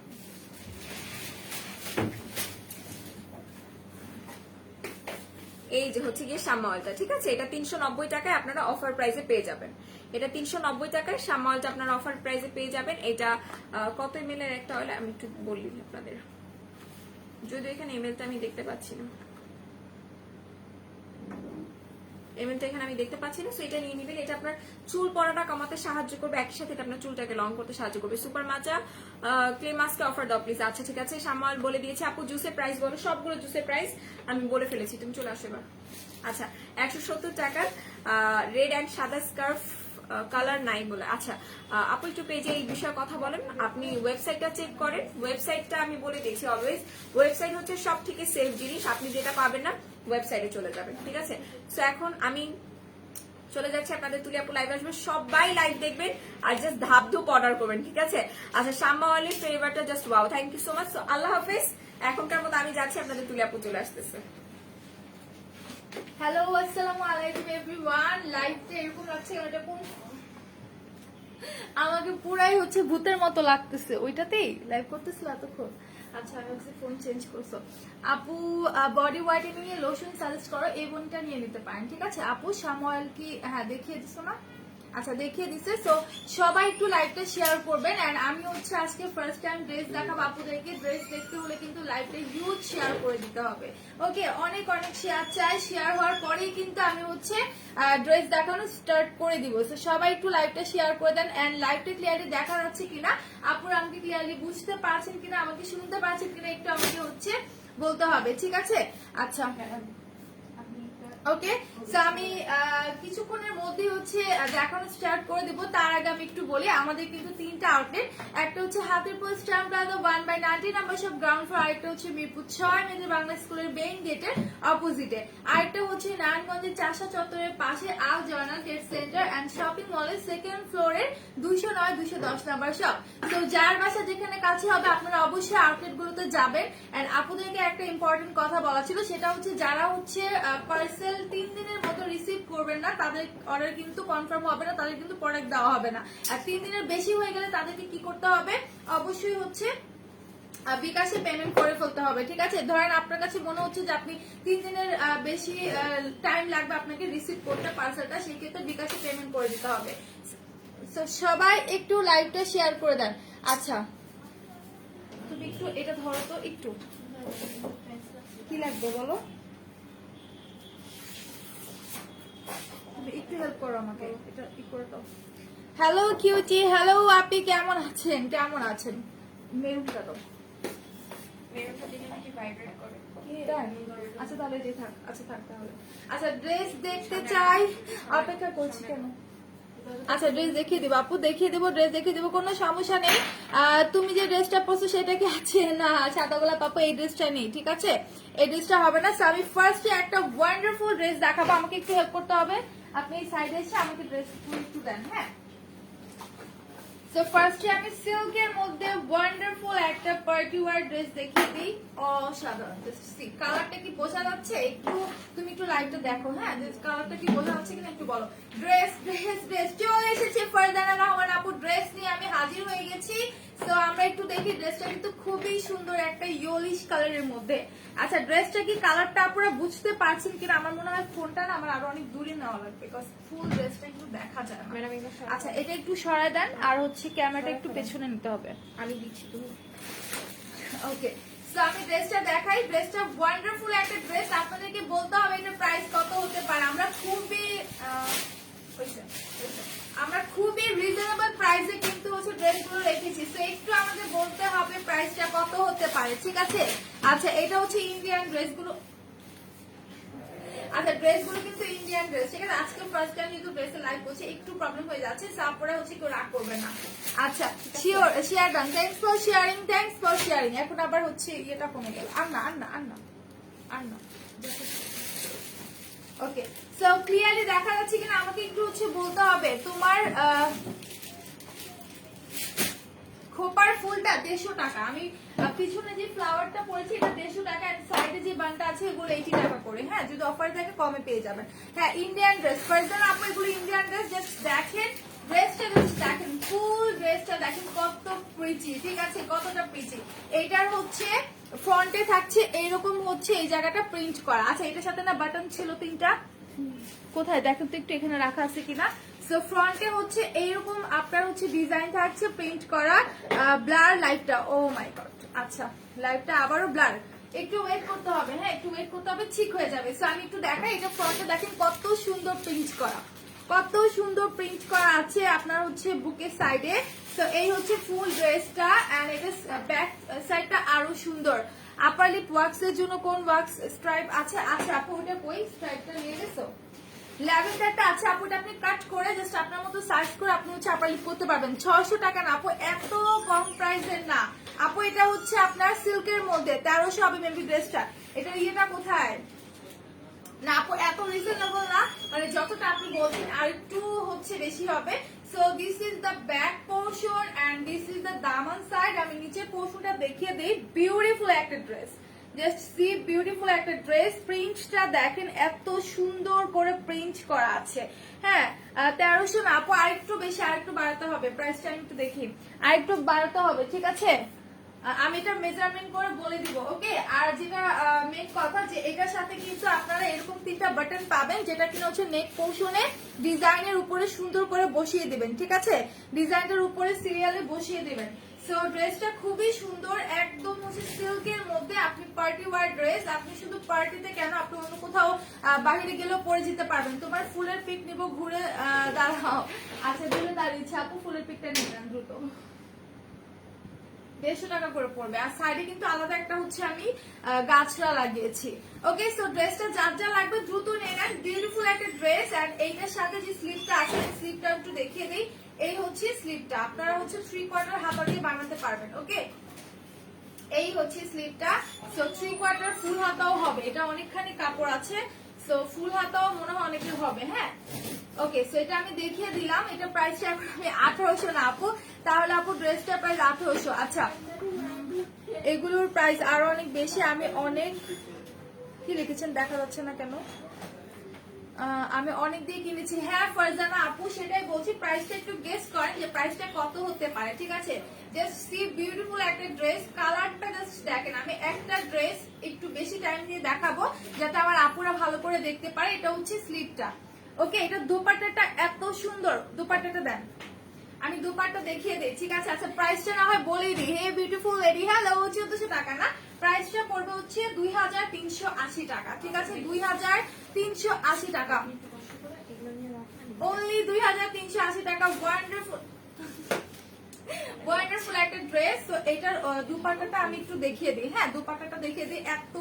এই যে হচ্ছে গিয়ে শাম্মা অয়েলটা, ঠিক আছে? এটা 390 টাকায় আপনারা অফার প্রাইসে পেয়ে যাবেন। এটা 390 টাকায় শাম্মা অয়েলটা আপনারা অফার প্রাইসে পেয়ে যাবেন। এটা কত এমএল এর একটা অয়েল আমি একটু বলি আপনাদের, যদিও এখানে এমএলটা আমি দেখতে পাচ্ছি না, এমএলটা এখানে আমি দেখতে পাচ্ছি না। সো এটা নিয়ে নিবেন। এটা আপনার চুল পড়াটা কমাতে সাহায্য করবে, একই সাথে এটা আপনার চুলটাকে লং করতে সাহায্য করবে। সুপার মাজা ক্লে মাস্কে অফার দাও প্লিজ। আচ্ছা ঠিক আছে, শাম্মা অয়েল বলে দিয়েছে। আপু জুসের প্রাইস বলো, সবগুলো জুসের প্রাইস আমি বলে ফেলেছি, তুমি চলে আসো এবার। আচ্ছা, 170 টাকার রেড অ্যান্ড সাদা স্কার্ফ কালার নাই বলে। আচ্ছা আপু একটু পেজে এই বিষয়ে কথা বলেন, আপনি ওয়েবসাইটটা চেক করেন। ওয়েবসাইটটা আমি বলে দিয়েছি অলওয়েজ, ওয়েবসাইট হচ্ছে সব থেকে সেফ জিনিস। আপনি যেটা পাবেন না ওয়েবসাইটে চলে যাবেন, ঠিক আছে? সো এখন আমি চলে যাচ্ছি, আপনাদের তুলি আপু লাইভ আসবে, সবাই লাইভ দেখবেন আর জাস্ট ধাপ ধুপ অর্ডার করবেন, ঠিক আছে? আচ্ছা, শাম্মা অয়েলের ফ্লেভারটা just wow, thank you so much. So আল্লাহ হাফেজ, এখনকার মতো আমি যাচ্ছি, আপনাদের তুলি আপু চলে আসতেছে। হ্যালো, আসসালামু আলাইকুম এভরিওয়ান। লাইভটা এরকম লাগছে, এটা কোন আমাকে পুরাই হচ্ছে ভূতের মতো লাগতেছে। ওইটাতেই লাইভ করতেছিল এতক্ষণ। আচ্ছা, আমি হচ্ছে ফোন চেঞ্জ করছো। আপু বডি হোয়াইটেনিং এর লোশন সাজেস্ট করো, এই বোনটা নিয়ে নিতে পারেন, ঠিক আছে? আপু শাম্মা অয়েল কি হ্যাঁ দেখিয়ে দিছো না? আচ্ছা, দেখিয়ে দিছে। সো সবাই একটু লাইভটা শেয়ার করবেন। এন্ড আমি হচ্ছে আজকে ফার্স্ট টাইম ড্রেস দেখাবো আপুদেরকে। ড্রেস দেখতে হলে কিন্তু লাইভটা হিউজ শেয়ার করে দিতে হবে। ওকে, অনেক অনেক শেয়ার চাই। শেয়ার হওয়ার পরেই কিন্তু আমি হচ্ছে ড্রেস দেখানো স্টার্ট করে দিব। সো সবাই একটু লাইভটা শেয়ার করে দেন। এন্ড লাইভটা ক্লিয়ারলি দেখা যাচ্ছে কিনা, আপুরা আমাকে ক্লিয়ারলি বুঝতে পারছেন কিনা, আমাকে শুনতে পারছেন কিনা, একটু আমাকে হচ্ছে বলতে হবে, ঠিক আছে? আচ্ছা ওকে, সো আমি কিছুক্ষণের মধ্যে হচ্ছে দেখানো স্টার্ট করে দিব। তার আগে আমি একটু বলি, আমাদের কিন্তু তিনটা আউটলেট। একটা হচ্ছে Hatirpul stamp plaza 1/90 number shop ground floor, আরেকটা হচ্ছে মিরপুর 6 মেজর বাংলা স্কুলের মেইন গেটের অপোজিটে, আরেকটা হচ্ছে নারায়ণগঞ্জের চাষা চত্বরের পাশে আল জয়না ট্রেড সেন্টার এন্ড শপিং মলের সেকেন্ড ফ্লোরের 209 210 নাম্বার শপ। তো যার বাসা যেখানে কাছে হবে আপনারা অবশ্যই আউটলেট গুলোতে যাবেন। এন্ড আপুদেরকে একটা ইম্পর্টেন্ট কথা বলা ছিল, সেটা হচ্ছে যারা হচ্ছে পার্সেল 3 দিনের মতো রিসিভ করবেন না, তাদের অর্ডার কিন্তু কনফার্ম হবে না, তাদের কিন্তু প্রোডাক্ট দেওয়া হবে না। আর 3 দিনের বেশি হয়ে গেলে তাদেরকে কি করতে হবে, অবশ্যই হচ্ছে বিকাশে পেমেন্ট করে ফেলতে হবে, ঠিক আছে? ধরেন আপনার কাছে মনে হচ্ছে যে আপনি 3 দিনের বেশি টাইম লাগবে আপনাকে রিসিভ করতে পার্সেলটা, সেই ক্ষেত্রে বিকাশে পেমেন্ট করে দিতে হবে। সবাই একটু লাইভটা শেয়ার করে দেন। আচ্ছা, তুমি একটু এটা ধরো তো একটু। কি লাগবে বলো, একটু হেল্প করো আমাকে, এটা ই করে দাও। হ্যালো কিউটি, হ্যালো আপনি কেমন আছেন, কেমন আছেন? মেরুনটা দাও। মেরুনটা দিলে নাকি ভাইব্রেট করে। আচ্ছা তাহলে যে থাক, আচ্ছা থাক তাহলে। আচ্ছা ড্রেস দেখতে চাই, অপেক্ষা করছি কেন? আচ্ছা ড্রেস দেখিয়ে দিব আপু, দেখিয়ে দেবো, ড্রেস দেখিয়ে দেবো, কোনো সমস্যা নেই। তুমি যে ড্রেসটা পরছো সেটা কি আছে? না সাদাগোলা পাপু এই ড্রেসটা নেই, ঠিক আছে এই ড্রেসটা হবে না। আমি ফার্স্টে একটা ওয়ান্ডারফুল ড্রেস দেখাবো, আমাকে একটু হেল্প করতে হবে। আপনি এই সাইডে এসে আমাকে ড্রেস একটু দেন, হ্যাঁ। সো ফার্স্টে আমি সিল্কের মধ্যে ওয়ান্ডারফুল একটা পার্টি ওয়্যার ড্রেস দেখিয়ে দিই। অসাধারণ, কালারটা কি বোঝা যাচ্ছে? একটু তুমি একটু লাইটটা দেখো, হ্যাঁ কালারটা কি বোঝা যাচ্ছে কিনা একটু বলো। ড্রেস ড্রেস ড্রেস চলে এসেছে ফারজানা রহমান আপু, ড্রেস নিয়ে আমি হাজির হয়ে গেছি। তো আমরা একটু দেখি, ড্রেসটা কিন্তু খুবই সুন্দর একটা ইয়েলোইশ কালারের মধ্যে। আচ্ছা ড্রেসটা কি কালারটা আপনারা বুঝতে পারছেন কিনা? আমার মনে হয় ফোনটা না আমার আরো অনেক দূরে নেওয়া লাগবে, বিকজ ফুল ড্রেসটা একটু দেখা যায় না। ম্যাডাম আচ্ছা এটা একটু সরায় দেন, আর হচ্ছে ক্যামেরাটা একটু পেছনে নিতে হবে। আমি দিচ্ছি, তুমি ওকে সো আমি ড্রেসটা দেখাই। ড্রেসটা ওয়ান্ডারফুল একটা ড্রেস, আপনাদেরকে বলতে হবে এটা প্রাইস কত হতে পারে। আমরা খুবই রিজনেবল প্রাইসে কিন্তু হচ্ছে ড্রেসগুলো রেখেছি, তো একটু আমাদের বলতে হবে প্রাইসটা কত হতে পারে, ঠিক আছে। আচ্ছা এটা হচ্ছে ইন্ডিয়ান ড্রেসগুলো, আচ্ছা ড্রেসগুলো কিন্তু ইন্ডিয়ান ড্রেস, ঠিক আছে। আজকে ফার্স্ট টাইম যেহেতু ড্রেসে লাইভ করছে একটু প্রবলেম হয়ে যাচ্ছে, তারপরে হচ্ছে কেউ রাগ করবে না। আচ্ছা sure, share done, thanks for sharing, thanks for sharing. এখন আবার হচ্ছে ইয়েটা কমে গেল, আর না আর না আর না আর না। ওকে সো ক্লিয়ারলি দেখা যাচ্ছে কিনা আমাকে একটু হচ্ছে বলতে হবে। তোমার খোপার ফুলটা 150 টাকা, আমি পিছনে যে ফ্লাওয়ারটা পড়েছি এটা 150 টাকা, এন্ড সাইডে যে বানটা আছে এগুলো 80 টাকা করে, হ্যাঁ যদি অফার থাকে কমে পেয়ে যাবেন। হ্যাঁ ইন্ডিয়ান ড্রেস, ফারজানা আপু এগুলো ইন্ডিয়ান ড্রেস, জাস্ট দেখেন ড্রেসটা, জাস্ট দেখেন ফুল ড্রেসটা দেখেন কত প্রিটি, ঠিক আছে কতটা প্রিটি। এইটার হচ্ছে ফ্রন্টে থাকছে এইরকম হচ্ছে এই জায়গাটা প্রিন্ট করা। আচ্ছা এটার সাথে না বাটন ছিল 3টা, কোথায় দেখেন তো একটু, এখানে রাখা আছে কিনা। সো ফ্রন্টে হচ্ছে এইরকম আপনার হচ্ছে ডিজাইন থাকছে প্রিন্ট করা। ব্লার লাইটটা, ও মাই গড, আচ্ছা লাইটটা আবারও ব্লার, একটু ওয়েট করতে হবে, হ্যাঁ একটু ওয়েট করতে হবে, ঠিক হয়ে যাবে। সো আমি একটু দেখাই, এটা ফ্রন্টে দেখেন কত সুন্দর প্রিন্ট করা, কত সুন্দর প্রিন্ট করা আছে আপনার হচ্ছে বুকের সাইডে। তো এই হচ্ছে ফুল ড্রেসটা, এন্ড এটা ব্যাক সাইডটা আরো সুন্দর। আপার লিপ ওয়ার্কস এর জন্য কোন ওয়ার্কস স্ট্রাইপ আছে? আচ্ছা আপু ওটা কই, স্ট্রাইপটা নিয়ে গেছো? ল্যাভেন্ডারটা আছে আপু, এটা আপনি কাট করে জাস্ট আপনার মতো সার্চ করে আপনি হচ্ছে আপার লিপ করতে পারবেন। 600 টাকা না আপু, এত কম প্রাইসের না আপু, এটা হচ্ছে আপনার সিল্কের মধ্যে 1300 হবে মেবি ড্রেসটা। এটা ইয়েটা কোথায় না আপু, এত রিজনেবল না, মানে যতটা আপনি বলছেন আর একটু হচ্ছে বেশি হবে। So this is the back portion and this is the দামান সাইড। আমি নিচের পোর্শনটা দেখিয়ে দিই, বিউটিফুল একটা ড্রেস, জাস্ট সি বিউটিফুল একটা ড্রেস। প্রিন্টটা দেখেন এত সুন্দর করে প্রিন্ট করা আছে, হ্যাঁ 1300 না আপু, আরেকটু বেশি, আরেকটু বাড়াতে হবে প্রাইসটা, আমি একটু দেখি আরেকটু বাড়াতে হবে, ঠিক আছে আমি এটা মেজারমেন্ট করে বলে দিব, ওকে। আর যেটা মেন কথা যে এটার সাথে কিন্তু আপনারা এরকম 3টা বাটন পাবেন, যেটা কিনা হচ্ছে নেক পোর্শনে ডিজাইনের উপরে সুন্দর করে বসিয়ে দিবেন, ঠিক আছে ডিজাইনটার উপরে সিরিয়ালে বসিয়ে দিবেন। সো ড্রেসটা খুবই সুন্দর, একদম হচ্ছে সিল্কের মধ্যে। আপনি পার্টি ওয়্যার ড্রেস, আপনি শুধু পার্টিতে কেন, আপনি অন্য কোথাও বাইরে গেলেও পরে যেতে পারবেন। তোমার ফুলের পিক নিব, ঘুরে দাঁড়াও, আচ্ছা ঘুরে দাঁড়িয়েছে আপু, ফুলের পিকটা নিবেন দ্রুত, 150 টাকা করে পড়বে। আর সাইডে কিন্তু আলাদা একটা হচ্ছে আমি গাছরা লাগিয়েছি, ওকে। সো ড্রেসটা যার যা লাগবে দ্রুত নিয়ে নেন, বিউটিফুল একটা ড্রেস। এন্ড এইটার সাথে যে স্লিপটা আছে, স্লিপটা একটু দেখিয়ে দিই, এই হচ্ছে স্লিপটা, আপনারা হচ্ছে 3/4 হাতা দিয়ে বানাতে পারবেন, ওকে এই হচ্ছে স্লিপটা। সো 3/4 ফুল হাতাও হবে, এটা অনেকখানি কাপড় আছে, সো ফুল হাতাও মনে হয় অনেকের হবে, হ্যাঁ ওকে। সো এটা আমি দেখিয়ে দিলাম, এটা প্রাইসটা এখন আমি 1800 না আপু, তাহলে আপু ড্রেসটা প্রাইস 1800। আচ্ছা এগুলোর প্রাইস আরো অনেক বেশি, আমি অনেক কি লিখেছেন দেখা যাচ্ছে না কেন, আমি অনেক দিয়ে কিনেছি, হ্যাঁ ফারজানা আপু সেটাই বলছি, প্রাইসটা একটু গেস করেন যে প্রাইসটা কত হতে পারে, ঠিক আছে। জাস্ট সি বিউটিফুল একটা ড্রেস, কালারটা জাস্ট দেখেন। আমি একটা ড্রেস একটু বেশি টাইম দিয়ে দেখাবো যাতে আমার আপুরা ভালো করে দেখতে পারে। এটা হচ্ছে স্লিপটা, ওকে। এটা দোপাট্টাটা এত সুন্দর, দোপাট্টাটা দেন, আমি দোপাট্টা দেখিয়ে দিই, ঠিক আছে? আচ্ছা প্রাইসটা না হয় বলেই দিই। হে বিউটিফুল লেডি, হ্যালো, 1400 টাকা না, প্রাইসটা পড়বে হচ্ছে 2380 টাকা, ঠিক আছে? 2380 টাকা, অনলি 2380 টাকা। ওয়ান্ডারফুল ওয়ান্ডারফুল একটা ড্রেস। তো এটার দুপাট্টাটা আমি একটু দেখিয়ে দিই। হ্যাঁ, দুপাট্টাটা দেখিয়ে দিই। এত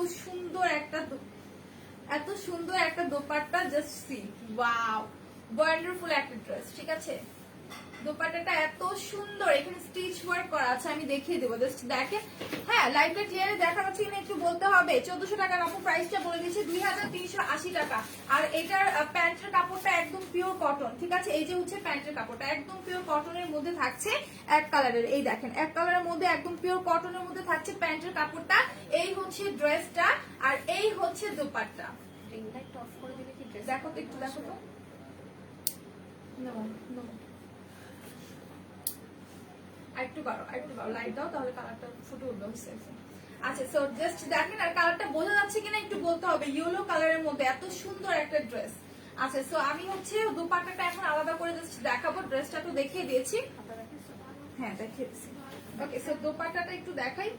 সুন্দর একটা dupatta, just see, wow, wonderful একটা ড্রেস, ঠিক আছে? দোপাট্টাটা এত সুন্দর, এখানে স্টিচ ওয়ার্ক করা আছে, আমি দেখিয়ে দেবো, জাস্ট দেখেন। হ্যাঁ, লাইভটা ক্লিয়ারে দেখা যাচ্ছে কিনা একটু বলতে হবে। 1400 টাকা আপু, প্রাইসটা বলে দিচ্ছি 2380 টাকা। আর এটার প্যান্টের কাপড়টা একদম পিওর কটন, ঠিক আছে? এই যে হচ্ছে প্যান্টের কাপড়টা একদম পিওর কটনের মধ্যে থাকছে, এক কালারের, এই দেখেন এক কালারের মধ্যে একদম পিওর কটনের মধ্যে থাকছে প্যান্টের কাপড়টা। এই হচ্ছে ড্রেসটা, আর এই হচ্ছে দোপাট্টা। অফ করে দিলে কি ড্রেস দেখো তো, একটু দেখো তো। নো নো, আরেকটু করো, লাইট দাও, তাহলে কালারটা ফুটে উঠবে। আচ্ছা, সো জাস্ট দেখেন, আর কালারটা বোঝা যাচ্ছে কিনা একটু বলতে হবে। ইয়েলো কালারের মধ্যে এত সুন্দর একটা ড্রেস। আচ্ছা, সো আমি হচ্ছে দোপাট্টাটা এখন আলাদা করে জাস্ট দেখাবো। ড্রেসটা তো দেখিয়ে দিয়েছি, হ্যাঁ দেখিয়ে দিয়েছি। ওকে, সো দোপাট্টাটা একটু দেখাই।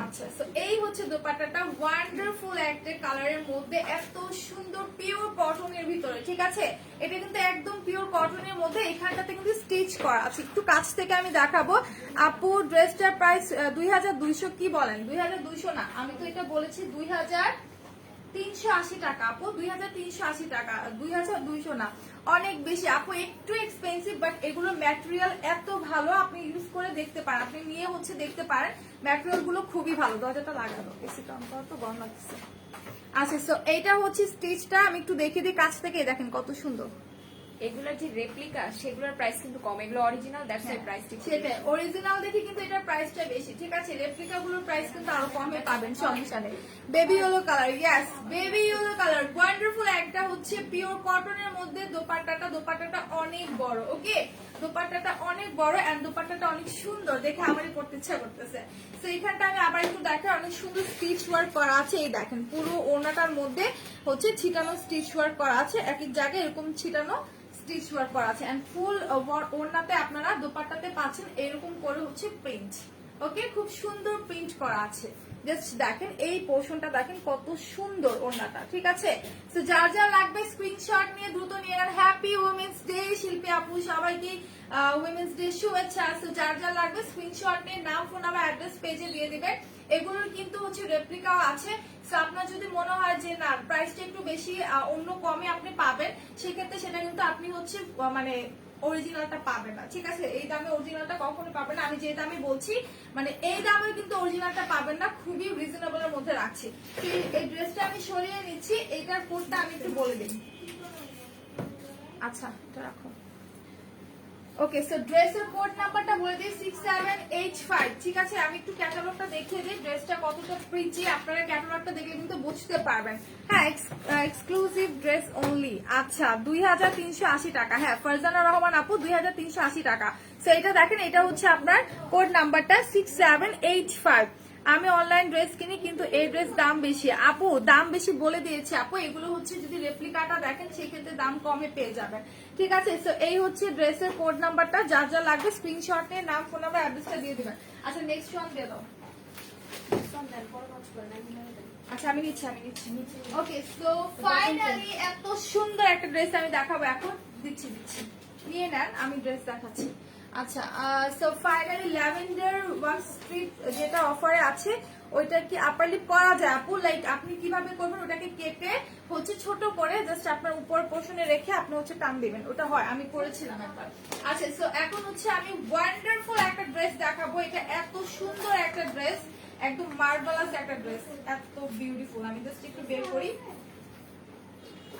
আচ্ছা, সো এই হচ্ছে দোপাট্টাটা, ওয়ান্ডারফুল একটা কালারের মধ্যে, এত সুন্দর পিওর কটনের ভিতরে, ঠিক আছে? এটা কিন্তু একদম পিওর কটনের মধ্যে, এখানটাতে কিন্তু স্টিচ করা আছে। একটু কাছ থেকে আমি দেখাবো। আপু ড্রেসটার প্রাইস 2200, কি বলেন? 2200 না, আমি তো এটা বলেছি 2380 টাকা আপু, 2380 টাকা, 2200 না, অনেক বেশি আপু, একটু এক্সপেন্সিভ, বাট এগুলো ম্যাটেরিয়াল এত ভালো, আপনি ইউজ করে দেখতে পারেন, আপনি নিয়ে হচ্ছে দেখতে পারেন, ম্যাটেরিয়াল গুলো খুবই ভালো। দরজাটা লাগানো, এসিটা অন করা তো গরম লাগছে। আচ্ছা, সো এইটা হচ্ছে স্টিচটা, আমি একটু দেখে দিই কাছ থেকে, দেখেন কত সুন্দর। এগুলোর যে রেপ্লিকা সেগুলোর প্রাইস কিন্তু কম, এগুলো অরিজিনাল, দ্যাটস এর প্রাইস ঠিক। সেটাই, অরিজিনাল দেখি কিন্তু এটার প্রাইসটা বেশি, ঠিক আছে? রেপ্লিকা গুলোর প্রাইস কিন্তু আরো কমে পাবেন, সমস্যা নেই। Baby yellow colour, yes, baby yellow colour, wonderful একটা হচ্ছে পিওর কটনের মধ্যে দোপাট্টাটা অনেক বড়, ওকে? দোপাট্টাটা অনেক বড়, এন্ড দোপাট্টাটা অনেক সুন্দর, দেখে আমারই পড়তে ইচ্ছা করতেছে। তো এখানটা আমি আবার একটু দেখাই, অনেক সুন্দর স্টিচ ওয়ার্ক করা আছে, এই দেখেন পুরো ওড়নাটার মধ্যে হচ্ছে ছিটানো স্টিচ ওয়ার্ক করা আছে, এক এক জায়গায় এরকম ছিটানো স্টিচ ওয়ার্ক করা আছে, এন্ড ফুল ওড়নাতে আপনারা দোপাট্টাতে পাচ্ছেন এরকম করে হচ্ছে প্রিন্ট, ওকে? খুব সুন্দর প্রিন্ট করা আছে, জাস্ট দেখেন এই পোর্শনটা দেখেন কত সুন্দর ওড়নাটা, ঠিক আছে? তো যার যা লাগবে স্ক্রিনশট নিয়ে দ্রুত নিয়ে নেন। হ্যাপি উইমেন্স ডে শিল্পী আপু, সবাইকে উইমেন্স ডে শুভেচ্ছা। তো যার যা লাগবে স্ক্রিনশট নিয়ে নাম, ফোন নাম্বার, অ্যাড্রেস পেজে দিয়ে দিবেন। এগুলোর কিন্তু হচ্ছে রেপ্লিকাও আছে। তো আপনার যদি মনে হয় যে না প্রাইসটা একটু বেশি, অন্য কমে আপনি পাবেন, সেক্ষেত্রে সেটা কিন্তু আপনি হচ্ছে মানে অরিজিনালটা পাবেন না, ঠিক আছে? এই দামে অরিজিনালটা কখনো পাবেন না, আমি যে দামে বলছি মানে এই দামে কিন্তু অরিজিনালটা পাবেন না, খুবই রিজনেবলের মধ্যে রাখছি। এই ড্রেসটা আমি সরিয়ে নিচ্ছি, এইটার কোডটা আমি একটু বলে দিই। আচ্ছা, এটা রাখো। ওকে, সো ড্রেসের কোড নাম্বারটা বলে দিই 6785, ঠিক আছে? আমি একটু ক্যাটালগটা দেখিয়ে দিই, ড্রেসটা কতটা প্রিটি, আপনারা ক্যাটালগটা দেখলে কিন্তু বুঝতে পারবেন। হ্যাঁ, এক্সক্লুসিভ ড্রেস অনলি। আচ্ছা, 2380 টাকা। হ্যাঁ, ফারজানা রহমান আপু, 2380 টাকা। সো এটা দেখেন, এটা হচ্ছে আপনার কোড নাম্বারটা 6785। আমি অনলাইন ড্রেস কিনি, কিন্তু এই ড্রেস দাম বেশি আপু, দাম বেশি বলে দিয়েছে আপু। এগুলো হচ্ছে যদি রেপ্লিকাটা দেখেন সেক্ষেত্রে দাম কমে পেয়ে যাবেন, ঠিক আছে? সো এই হচ্ছে ড্রেসের কোড নাম্বারটা, যার যা লাগবে স্ক্রিনশট নিয়ে নাম, ফোন নাম্বার, অ্যাড্রেসটা দিয়ে দিবেন। আচ্ছা, নেক্সট ওয়ান দিয়ে দাও। আচ্ছা, আমি নিচ্ছি। ওকে, সো ফাইনালি এত সুন্দর একটা ড্রেস আমি দেখাবো এখন, দিচ্ছি নিয়ে নেন, আমি ড্রেস দেখাচ্ছি। আচ্ছা, so finally lavender one street যেটা অফারে আছে, ওইটা কি আপার লিপ করা যায় আপু? লাইক আপনি কিভাবে করবেন, ওটাকে কেটে হচ্ছে ছোট করে জাস্ট আপনার উপর পোর্শনে রেখে আপনি হচ্ছে টান দিবেন, ওটা হয়, আমি করেছিলাম একবার। আচ্ছা, সো এখন হচ্ছে আমি ওয়ান্ডারফুল একটা ড্রেস দেখাবো। এটা এত সুন্দর একটা ড্রেস, একদম মার্ভেলাস একটা ড্রেস, এত বিউটিফুল। আমি জাস্ট একটু বের করি।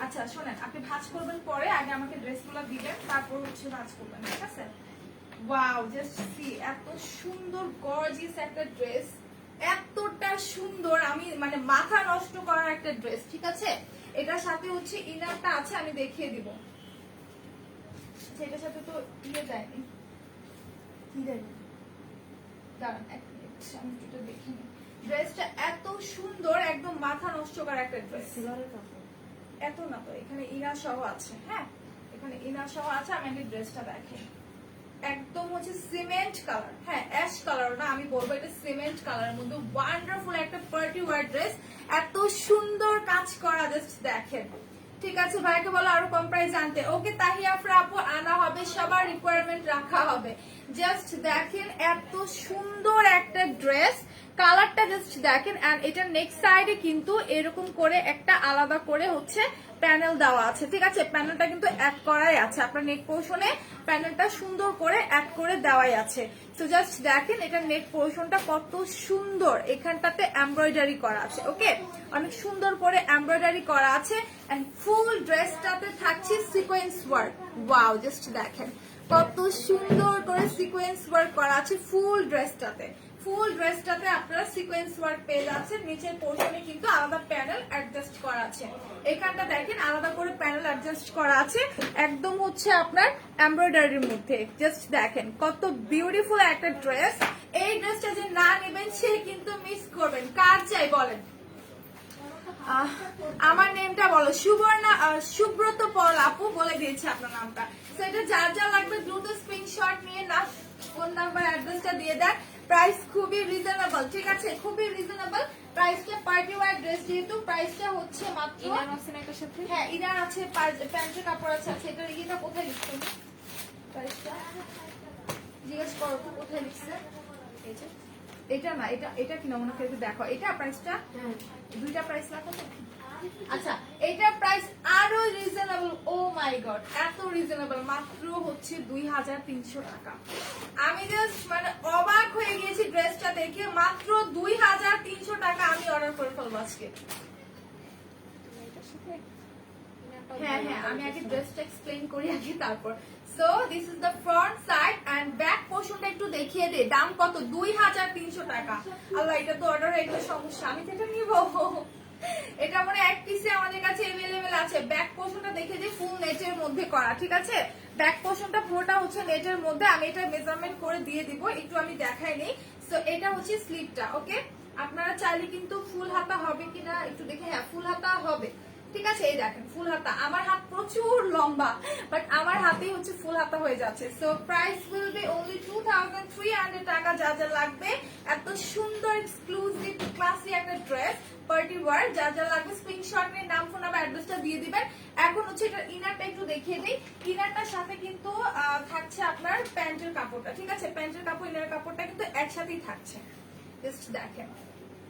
আচ্ছা শোনেন, আপনি ভাঁজ করবেন পরে, আগে আমাকে ড্রেসগুলো দিবেন, তারপর হচ্ছে ভাঁজ করবেন, ঠিক আছে? ওয়াও, জাস্ট সি, এত সুন্দর গর্জিয়াস একটা ড্রেস, এতটা সুন্দর, আমি মানে মাথা নষ্ট করার একটা ড্রেস, ঠিক আছে? এটার সাথে হচ্ছে ইনারটা আছে, আমি দেখিয়ে দিব। এটার সাথে তো ইয়ে দেয়নি, কি দেয়নি, দাঁড়ান এক মিনিট, আমি একটু দেখি। ড্রেসটা এত সুন্দর, একদম মাথা নষ্ট করার একটা ড্রেস। এত না তো, এখানে ইনার সহ আছে, হ্যাঁ এখানে ইনার সহ আছে। আমি আগে ড্রেসটা দেখি, একদম হচ্ছে সিমেন্ট কালার, হ্যাঁ অ্যাশ কালার না, আমি বলবো এটা সিমেন্ট কালারের মধ্যে ওয়ান্ডারফুল একটা পার্টি ওয়্যার ড্রেস, এত সুন্দর কাজ করা, জাস্ট দেখেন। ঠিক আছে, ভাইকে বলো আরো কম প্রাইস আনতে। ওকে তাহিয়া আফরা আপু, আনা হবে, সবার রিকোয়ারমেন্ট রাখা হবে। জাস্ট দেখেন এত সুন্দর একটা ড্রেস, কালারটা জাস্ট দেখেন। এন্ড এটা নেক্সট সাইডে কিন্তু এরকম করে একটা আলাদা করে হচ্ছে প্যানেল দেওয়া আছে, ঠিক আছে, প্যানেলটা কিন্তু অ্যাড করাই আছে, আপনার নেক পোর্শনে প্যানেলটা সুন্দর করে অ্যাড করে দেওয়াই আছে। তো জাস্ট দেখেন এটা নেক পোর্শনটা কত সুন্দর, এখানটাতে এমব্রয়ডারি করা আছে, ওকে, অনেক সুন্দর করে এমব্রয়ডারি করা আছে। এন্ড ফুল ড্রেসটাতে থাকছে সিকোয়েন্স ওয়ার্ক, ওয়াও জাস্ট দেখেন কত সুন্দর করে সিকোয়েন্স ওয়ার্ক করা আছে ফুল ড্রেসটাতে। ফুল ড্রেসটাতে আপনারা সিকোয়েন্স ওয়ার্ক পেয়ে যাচ্ছেন, নিচের পোর্শনে কিন্তু আলাদা প্যানেল অ্যাডজাস্ট করা আছে, এখানটা দেখেন আলাদা করে প্যানেল অ্যাডজাস্ট করা আছে, একদম হচ্ছে আপনার এমব্রয়ডারির মধ্যে। জাস্ট দেখেন কত বিউটিফুল একটা ড্রেস, এই ড্রেসটা যে না নেবেন সে কিন্তু মিস করবেন। কার চাই বলেন? আমার নেমটা বলো, সুবর্ণা, সুব্রত পল আপু বলে দিয়েছে আপনার নামটা। সেটা যার যা লাগবে দ্রুত স্ক্রিনশট নিয়ে না ফোন নাম্বার অ্যাড্রেসটা দিয়ে দেন। প্রাইস খুবই রিজনেবল, ঠিক আছে, খুবই রিজনেবল প্রাইসটা। পার্টি ওয়্যার ড্রেস যেহেতু প্রাইসটা হচ্ছে মাত্র, ইনার আছে না এটার সাথে? হ্যাঁ ইনার আছে, প্যান্টের কাপড় আছে। আচ্ছা এটা ইয়েটা কোথায় লিখছে প্রাইসটা জিজ্ঞেস করো তো, কোথায় লিখছে? এটা না, এটা কি নমুনা করে দেখো, এটা প্রাইসটা দুইটা প্রাইস রাখো তো। আচ্ছা এটা প্রাইস আরো রিজনেবল, ও মাই গড এত রিজনেবল, মাত্র হচ্ছে 2300 টাকা। আমি জাস্ট মানে অবাক হয়ে গিয়েছি ড্রেসটা দেখে, মাত্র 2300 টাকা আমি অর্ডার করে ফেলবো আজকে। হ্যাঁ হ্যাঁ আমি আগে ড্রেসটা এক্সপ্লেইন করি আগে তারপর। So this is the front side and back পোর্শনটা একটু দেখিয়ে দে। দাম কত? 2300 টাকা। আল্লাহ এটা তো অর্ডার হয়ে গেলে সমস্যা, আমি তো এটা নিব। এটা মানে এক পিসে আমাদের কাছে अवेलेबल আছে। ব্যাক পোর্শনটা দেখে দিই, ফুল নেটের মধ্যে করা, ঠিক আছে, ব্যাক পোর্শনটা পুরোটা হচ্ছে নেটের মধ্যে। আমি এটা মেজারমেন্ট করে দিয়ে দিব, একটু আমি দেখাই নেই। সো এটা হচ্ছে স্লিভটা, ওকে, আপনারা চাইলে কিন্তু ফুল হাতা হবে কিনা একটু দেখে, হ্যাঁ ফুল হাতা হবে, ঠিক আছে। এই দেখেন ফুল হাতা, আমার হাত প্রচুর লম্বা বাট আমার হাতেই হচ্ছে ফুল হাতা হয়ে যাচ্ছে। So price will be only 2300 টাকা। যা যা লাগবে, এত সুন্দর এক্সক্লুসিভ ক্লাসি একটা ড্রেস পার্টি ওয়্যার, যা যা লাগবে স্ক্রিনশট নিয়ে নাম ফোন নাম্বার অ্যাড্রেসটা দিয়ে দিবেন। এখন হচ্ছে এটা ইনারটা একটু দেখিয়ে দিই। ইনারটার সাথে কিন্তু থাকছে আপনার প্যান্টের কাপড়টা, ঠিক আছে, প্যান্টের কাপড় ইনার কাপড়টা কিন্তু একসাথেই থাকছে। জাস্ট দেখেন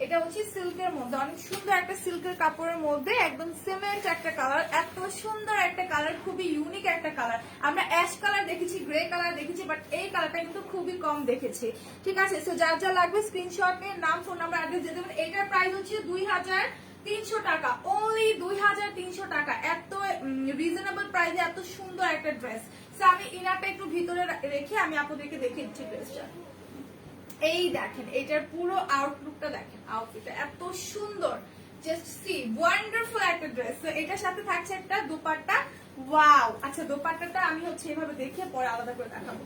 এটা হচ্ছে সিল্কের মধ্যে, অনেক সুন্দর একটা সিল্কের কাপড়ের মধ্যে, একদম সিমেন্ট একটা কালার, এত সুন্দর একটা কালার, খুবই ইউনিক একটা কালার। আমরা অ্যাশ কালার দেখেছি, গ্রে কালার দেখেছি, বাট এই কালারটা কিন্তু খুবই কম দেখেছি, ঠিক আছে। সো যার যা লাগবে স্ক্রিনশট নিয়ে নাম ফোন নাম্বার অ্যাড্রেস দিয়ে দেবেন। এটার প্রাইস হচ্ছে 2300 টাকা, অনলি 2300 টাকা। এত রিজনেবল প্রাইসে এত সুন্দর একটা ড্রেস। সো আমি ইনারটা একটু ভিতরে রেখে আমি আপনাদেরকে দেখিয়ে দিচ্ছি ড্রেসটা। এই দেখেন এটার পুরো আউটলুকটা দেখেন, আউটফিটটা এত সুন্দর, জাস্ট সি ওয়ান্ডারফুল একটা ড্রেস। তো এটার সাথে থাকছে একটা দুপাট্টা, ওয়াও। আচ্ছা দোপাট্টাটা আমি হচ্ছে এভাবে দেখে পরে আলাদা করে দেখাবো।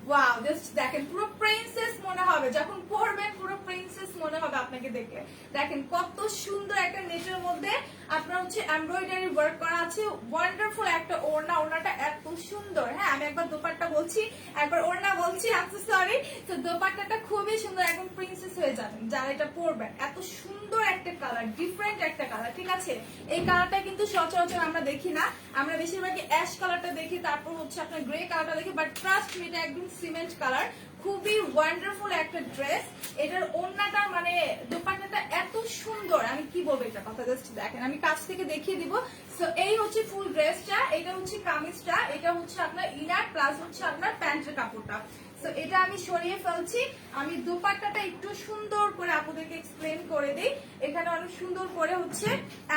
ওয়াও জাস্ট দেখেন পুরো প্রিন্সেস মনে হবে, যখন পরবেন পুরো প্রিন্সেস মনে হবে আপনাকে দেখে। দেখেন কত সুন্দর একটা নেটের মধ্যে আপনার হচ্ছে এমব্রয়ডারি ওয়ার্ক করা আছে, ওয়ান্ডারফুল একটা ওড়না, ওড়নাটা এত সুন্দর। হ্যাঁ আমি একবার দোপাট্টা বলছি, একবার ওড়না বলছি, আই এম সো সরি। তো দোপাট্টাটা খুবই সুন্দর, একদম প্রিন্সেস হয়ে যাবেন যারা এটা পরবেন। এত সুন্দর একটা কালার, ডিফারেন্ট একটা কালার, ঠিক আছে। এই কালারটা কিন্তু সচরাচর আমরা দেখি না, আমরা বেশিরভাগই অ্যাশ কালারটা দেখি, তারপর হচ্ছে আপনার গ্রে কালারটা দেখি, বাট ট্রাস্ট মি এটা একদম সিমেন্ট কালার, খুবই ওয়ান্ডারফুল একটা ড্রেস। এটার ওড়নাটা মানে দোপাট্টাটা এত সুন্দর, আমি কি বলবো এটা কথা, জাস্ট দেখেন আমি কাছ থেকে দেখিয়ে দিব। সো এই হচ্ছে ফুল ড্রেসটা, এটা হচ্ছে কামিজটা, এটা হচ্ছে আপনার ইনার প্লাস হচ্ছে আপনার প্যান্টের কাপড়টা। সো এটা আমি সরিয়ে ফেলছি, আমি দোপাট্টাটা একটু সুন্দর করে আপনাদেরকে এক্সপ্লেন করে দিই। এখানে অনেক সুন্দর করে হচ্ছে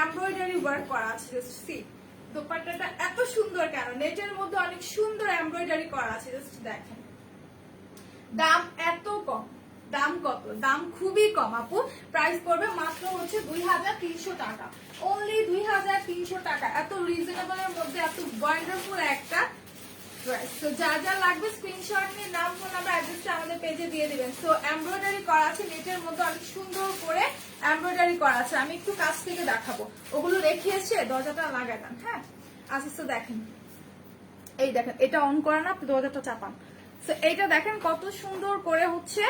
এমব্রয়ডারি ওয়ার্ক করা আছে, জাস্ট সি দোপাট্টাটা এত সুন্দর কেন, নেটের মধ্যে অনেক সুন্দর এমব্রয়ডারি করা আছে, জাস্ট দেখেন। দাম এত কম, দাম কত? দাম খুবই কম আপু, প্রাইস পড়বে মাত্র হচ্ছে 2300 টাকা, অনলি 2300 টাকা। এত রিজনেবল এর মধ্যে এত ওয়ান্ডারফুল একটা ড্রেস। তো যা যা লাগবে স্ক্রিনশট নিয়ে নাম ফোন নাম্বার অ্যাড্রেসটা আমাদের পেজে দিয়ে দিবেন। সো এমব্রয়ডারি করা আছে নেটের মধ্যে, অনেক সুন্দর করে এমব্রয়ডারি করা আছে। আমি একটু কাছ থেকে দেখাবো, ওগুলো রেখে এসে দরজাটা লাগাই দেন। হ্যাঁ আচ্ছা তো দেখেন, এই দেখেন এটা অন করা না, আপনি দরজাটা চাপান। সো এইটা দেখেন কত সুন্দর করে হচ্ছে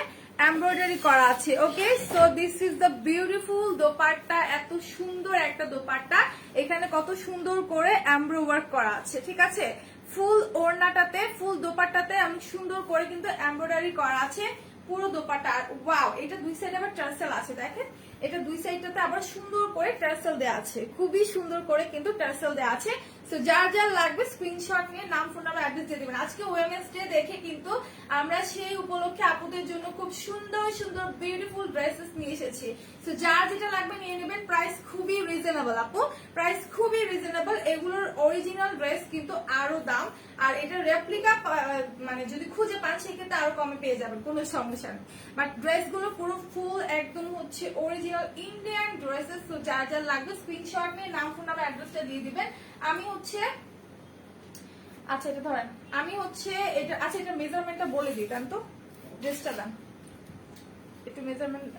এমব্রয়ডারি করা আছে। Okay, so this is the beautiful dupatta. এত সুন্দর একটা দোপাট্টা, এখানে কত সুন্দর করে এমব্রয় ওয়ার্ক করা আছে। ঠিক আছে, ফুল ওড়নাটাতে, ফুল দোপাট্টাতে অনেক সুন্দর করে কিন্তু এমব্রয়ডারি করা আছে পুরো দোপাট্টা। আর ওয়াও, এটা দুই সাইডে আবার টার্সেল আছে। দেখেন, এটা দুই সাইডটাতে আবার সুন্দর করে টার্সেল দেওয়া আছে, খুবই সুন্দর করে কিন্তু টার্সেল দেওয়া আছে। সো যার যার লাগবে স্ক্রিনশট নিয়ে নাম, ফোন নাম্বার, অ্যাড্রেস দিয়ে দিবেন। আজকে ওমেন্স ডে দেখে কিন্তু আমরা সেই উপলক্ষে আপুদের জন্য খুব সুন্দর সুন্দর বিউটিফুল ড্রেসেস নিয়ে এসেছি। সো যার যেটা লাগবে নিয়ে নেবেন। প্রাইস খুবই রিজনেবল আপু, প্রাইস খুবই রিজনেবল। এগুলোর অরিজিনাল ড্রেস কিন্তু আরো দাম, আর এটা রেপ্লিকা মানে যদি খুঁজে পান সেক্ষেত্রে আরো কমে পেয়ে যাবেন, কোনো সমস্যা নেই। বাট ড্রেসগুলো পুরো ফুল একদম হচ্ছে অরিজিনাল ইন্ডিয়ান ড্রেসেস। তো যার যার লাগবে স্ক্রিনশট নিয়ে নাম, ফোন নাম্বার, অ্যাড্রেসটা দিয়ে দিবেন। আমি হচ্ছে, আচ্ছা এটা ধরেন, আমি হচ্ছে এটা, আচ্ছা এটা মেজারমেন্টটা বলে দিই, দেন তো ড্রেসটা দেন একটু মেজারমেন্ট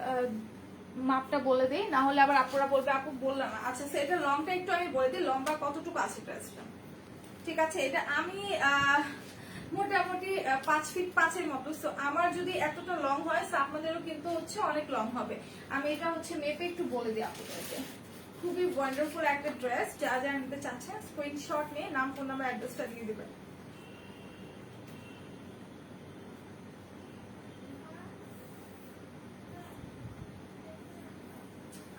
মাপটা বলে দিই, না হলে আবার আপুরা বলবে আপু বললাম না। আচ্ছা এটা লংটা একটু আমি বলে দিই, লম্বা কতটুকু আছে ড্রেসটা। ঠিক আছে, এটা আমি মোটামুটি 5 ফিট 5 মতো। সো আমার যদি এতটা লং হয়, সো আপনাদেরও কিন্তু হচ্ছে অনেক লং হবে। আমি এটা হচ্ছে মেপে একটু বলে দিই আপনাদেরকে। খুবই ওয়ান্ডারফুল একটা ড্রেস, যা যা নিতে চাচ্ছেন স্ক্রিনশট নিয়ে নাম, ফোন নাম্বার, অ্যাড্রেসটা দিয়ে দিবেন।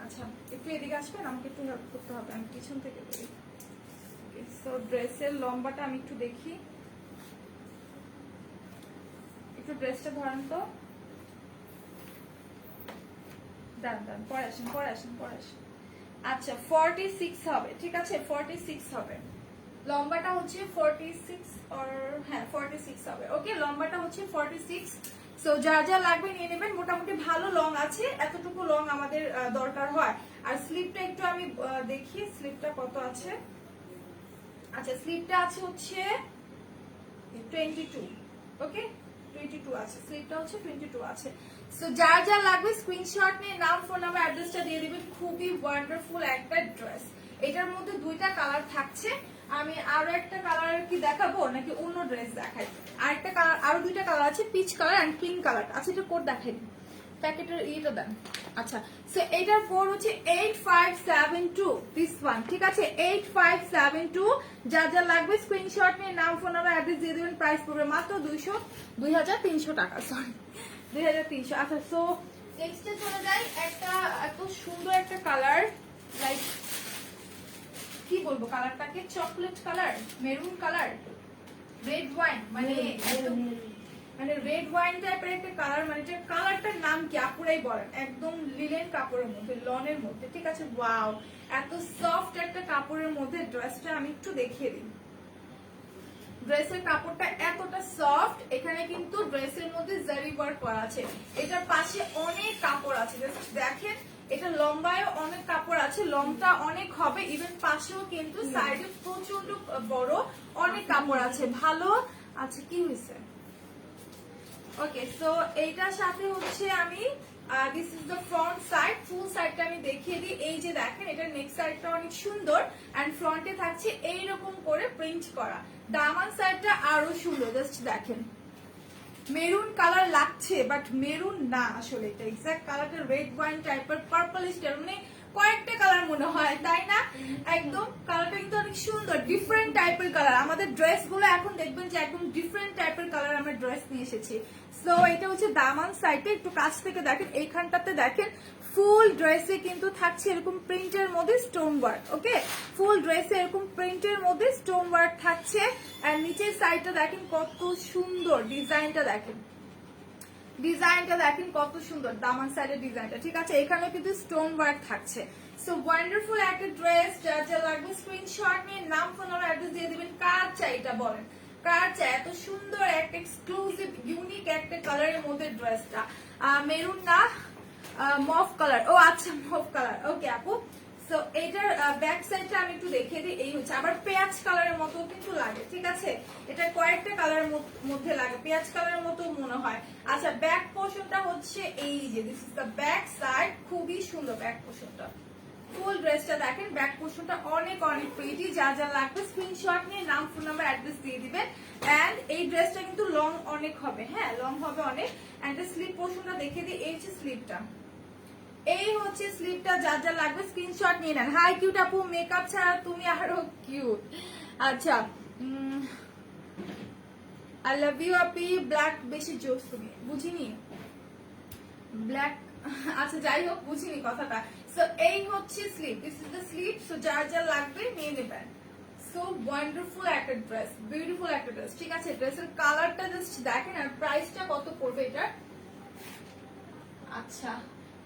আচ্ছা একটু এদিকে আসবেন, আমাকে একটু হেল্প করতে হবে, আমি পিছন থেকে বলি। সো ড্রেসের লম্বাটা আমি একটু দেখি, একটু ড্রেসটা ধরেন তো, দাঁড়ান পরে আসেন পরে আসেন পরে আসেন। আচ্ছা 46 হবে, ঠিক আছে 46 হবে। লম্বাটা হচ্ছে 46 অর হ্যাঁ 46 হবে। ওকে, লম্বাটা হচ্ছে 46। সো যা যা লাগবে নিয়ে নেবেন। মোটামুটি ভালো লং আছে, এতটুকু লং আমাদের দরকার হয়। আর স্লিপটা একটু আমি দেখি স্লিপটা কত আছে। আচ্ছা স্লিপটা আছে হচ্ছে 22। ওকে 22 আছে, স্লিপটা হচ্ছে 22 আছে। সো যার যা লাগবে স্ক্রিনশট নিয়ে নাম, ফোন নাম্বার, অ্যাড্রেসটা দিয়ে দিবেন। খুবই ওয়ান্ডারফুল একটা ড্রেস। এটার মধ্যে দুইটা কালার থাকছে। আমি আরো একটা কালার কি দেখাবো নাকি অন্য ড্রেস দেখাই? আরেকটা কালার, আরো দুইটা কালার আছে, peach colour and pink colour. আচ্ছা এটা কোড দেখাই, প্যাকেটের ইয়েটা দেন। আচ্ছা সো এটার কোড হচ্ছে 8572 দিস ওয়ান। ঠিক আছে 8572। যা যা লাগবে স্ক্রিনশট নিয়ে নাম, ফোন নাম্বার, অ্যাড্রেস দিয়ে দিবেন। প্রাইস পড়বে মাত্র 2300 টাকা, সরি 2300। আচ্ছা সো নেক্সটে চলে যাই। একটা এত সুন্দর একটা কালার, লাইক কি বলবো কালারটাকে, chocolate colour, maroon colour, red wine, মানে একদম মানে রেড ওয়াইন টাইপের একটা কালার। মানে এটা কালারটার নাম কি আপুরাই বলেন। একদম লিলেন কাপড়ের মধ্যে, লনের মধ্যে। ঠিক আছে, ওয়াও এত সফট একটা কাপড়ের মধ্যে ড্রেসটা আমি একটু দেখিয়ে দিই। ড্রেসের কাপড়টা এতটা সফট, এখানে কিন্তু ড্রেসের মধ্যে জারি ওয়ার্ক করা আছে। এটার পাশে অনেক কাপড় আছে, দেখেন এটা লম্বায় অনেক কাপড় আছে, লংটা অনেক হবে। ইভেন পাশেও কিন্তু সাইডে প্রচন্ড বড় অনেক কাপড় আছে, ভালো। আচ্ছা কি হয়েছে? ওকে সো এইটার সাথে হচ্ছে আমি this is the front side. Full সাইডটা আমি দেখিয়ে দিই। এই যে দেখেন এটার নেক সাইডটা অনেক সুন্দর এন্ড ফ্রন্টে থাকছে এইরকম করে প্রিন্ট করা। দামান সাইডটা আরো সুন্দর, জাস্ট দেখেন মেরুন কালার লাগছে বাট মেরুন না, আসলে এটা এক্সাক্ট কালারটা রেড ওয়াইন টাইপের পার্পলিশ টাইপ, মানে কয়েকটা কালার মনে হয় তাই না? একদম কালারটা কিন্তু অনেক সুন্দর, ডিফারেন্ট টাইপের কালার। আমাদের ড্রেস গুলো এখন দেখবেন যে একদম ডিফারেন্ট টাইপের কালার আমরা ড্রেস নিয়ে এসেছি। সো এটা হচ্ছে দামান সাইডে, একটু কাছ থেকে দেখেন, এইখানটাতে দেখেন ফুল ড্রেসে কিন্তু থাকছে এরকম প্রিন্টের মধ্যে স্টোন ওয়ার্ক। ওকে ফুল ড্রেসে এরকম প্রিন্টের মধ্যে স্টোন ওয়ার্ক থাকছে। আর নিচের সাইডটা দেখেন কত সুন্দর, ডিজাইনটা দেখেন, ডিজাইনটা দেখেন কত সুন্দর, দামান সাইডের ডিজাইনটা। ঠিক আছে, এখানে কিন্তু স্টোন ওয়ার্ক থাকছে। সো ওয়ান্ডারফুল একটা ড্রেস। যা যা লাগবে স্ক্রিনশট নিয়ে নাম, ফোন নাম্বার, অ্যাড্রেস দিয়ে দিবেন। কার চাই এটা বলেন, কার চাই? এত সুন্দর একটা এক্সক্লুসিভ ইউনিক একটা কালারের মধ্যে ড্রেসটা। মেরুন না, মফ কালার। ও আচ্ছা মফ কালার। ওকে আপু সো এটার ব্যাক সাইডটা আমি একটু দেখিয়ে দিই। এই হচ্ছে আবার পেঁয়াজ কালারের মতো কিন্তু লাগে। ঠিক আছে, এটা কয়েকটা কালারের মধ্যে লাগে, পেঁয়াজ কালারের মতো মনে হয়। আচ্ছা ব্যাক পোর্শনটা হচ্ছে এই যে this is the back side. খুবই সুন্দর ব্যাক পোর্শনটা, ফুল ড্রেসটা দেখেন ব্যাক পোর্শনটা অনেক অনেক প্রিটি। যা যা লাগবে স্ক্রিনশট নিয়ে নাম, ফোন নাম্বার, নাম্বার অ্যাড্রেস দিয়ে দিবেন। এন্ড এই ড্রেসটা কিন্তু লং অনেক হবে, হ্যাঁ লং হবে অনেক। এন্ড স্লিপ পোর্শনটা দেখে দিই, এই হচ্ছে স্লিপটা, এই হচ্ছে স্লিপটা। যার যা লাগবে স্ক্রিনশট নিয়ে নেন। হাই কিউট আপু, মেকআপ ছাড়া তুমি আরো কিউট। আচ্ছা, I love you Api. Black বেশি জোস, তুমি বুঝিনি ব্ল্যাক। আচ্ছা যাই হোক, বুঝিনি কথাটা। সো এই হচ্ছে slip, this is the slip. So যার যা লাগবে নিয়ে নেবেন। সো ওয়ান্ডারফুল একটা ড্রেস, বিউটিফুল একটা ড্রেস, ঠিক আছে। ড্রেসের কালারটা জাস্ট দেখেন, আর প্রাইসটা কত পড়বে এটা। আচ্ছা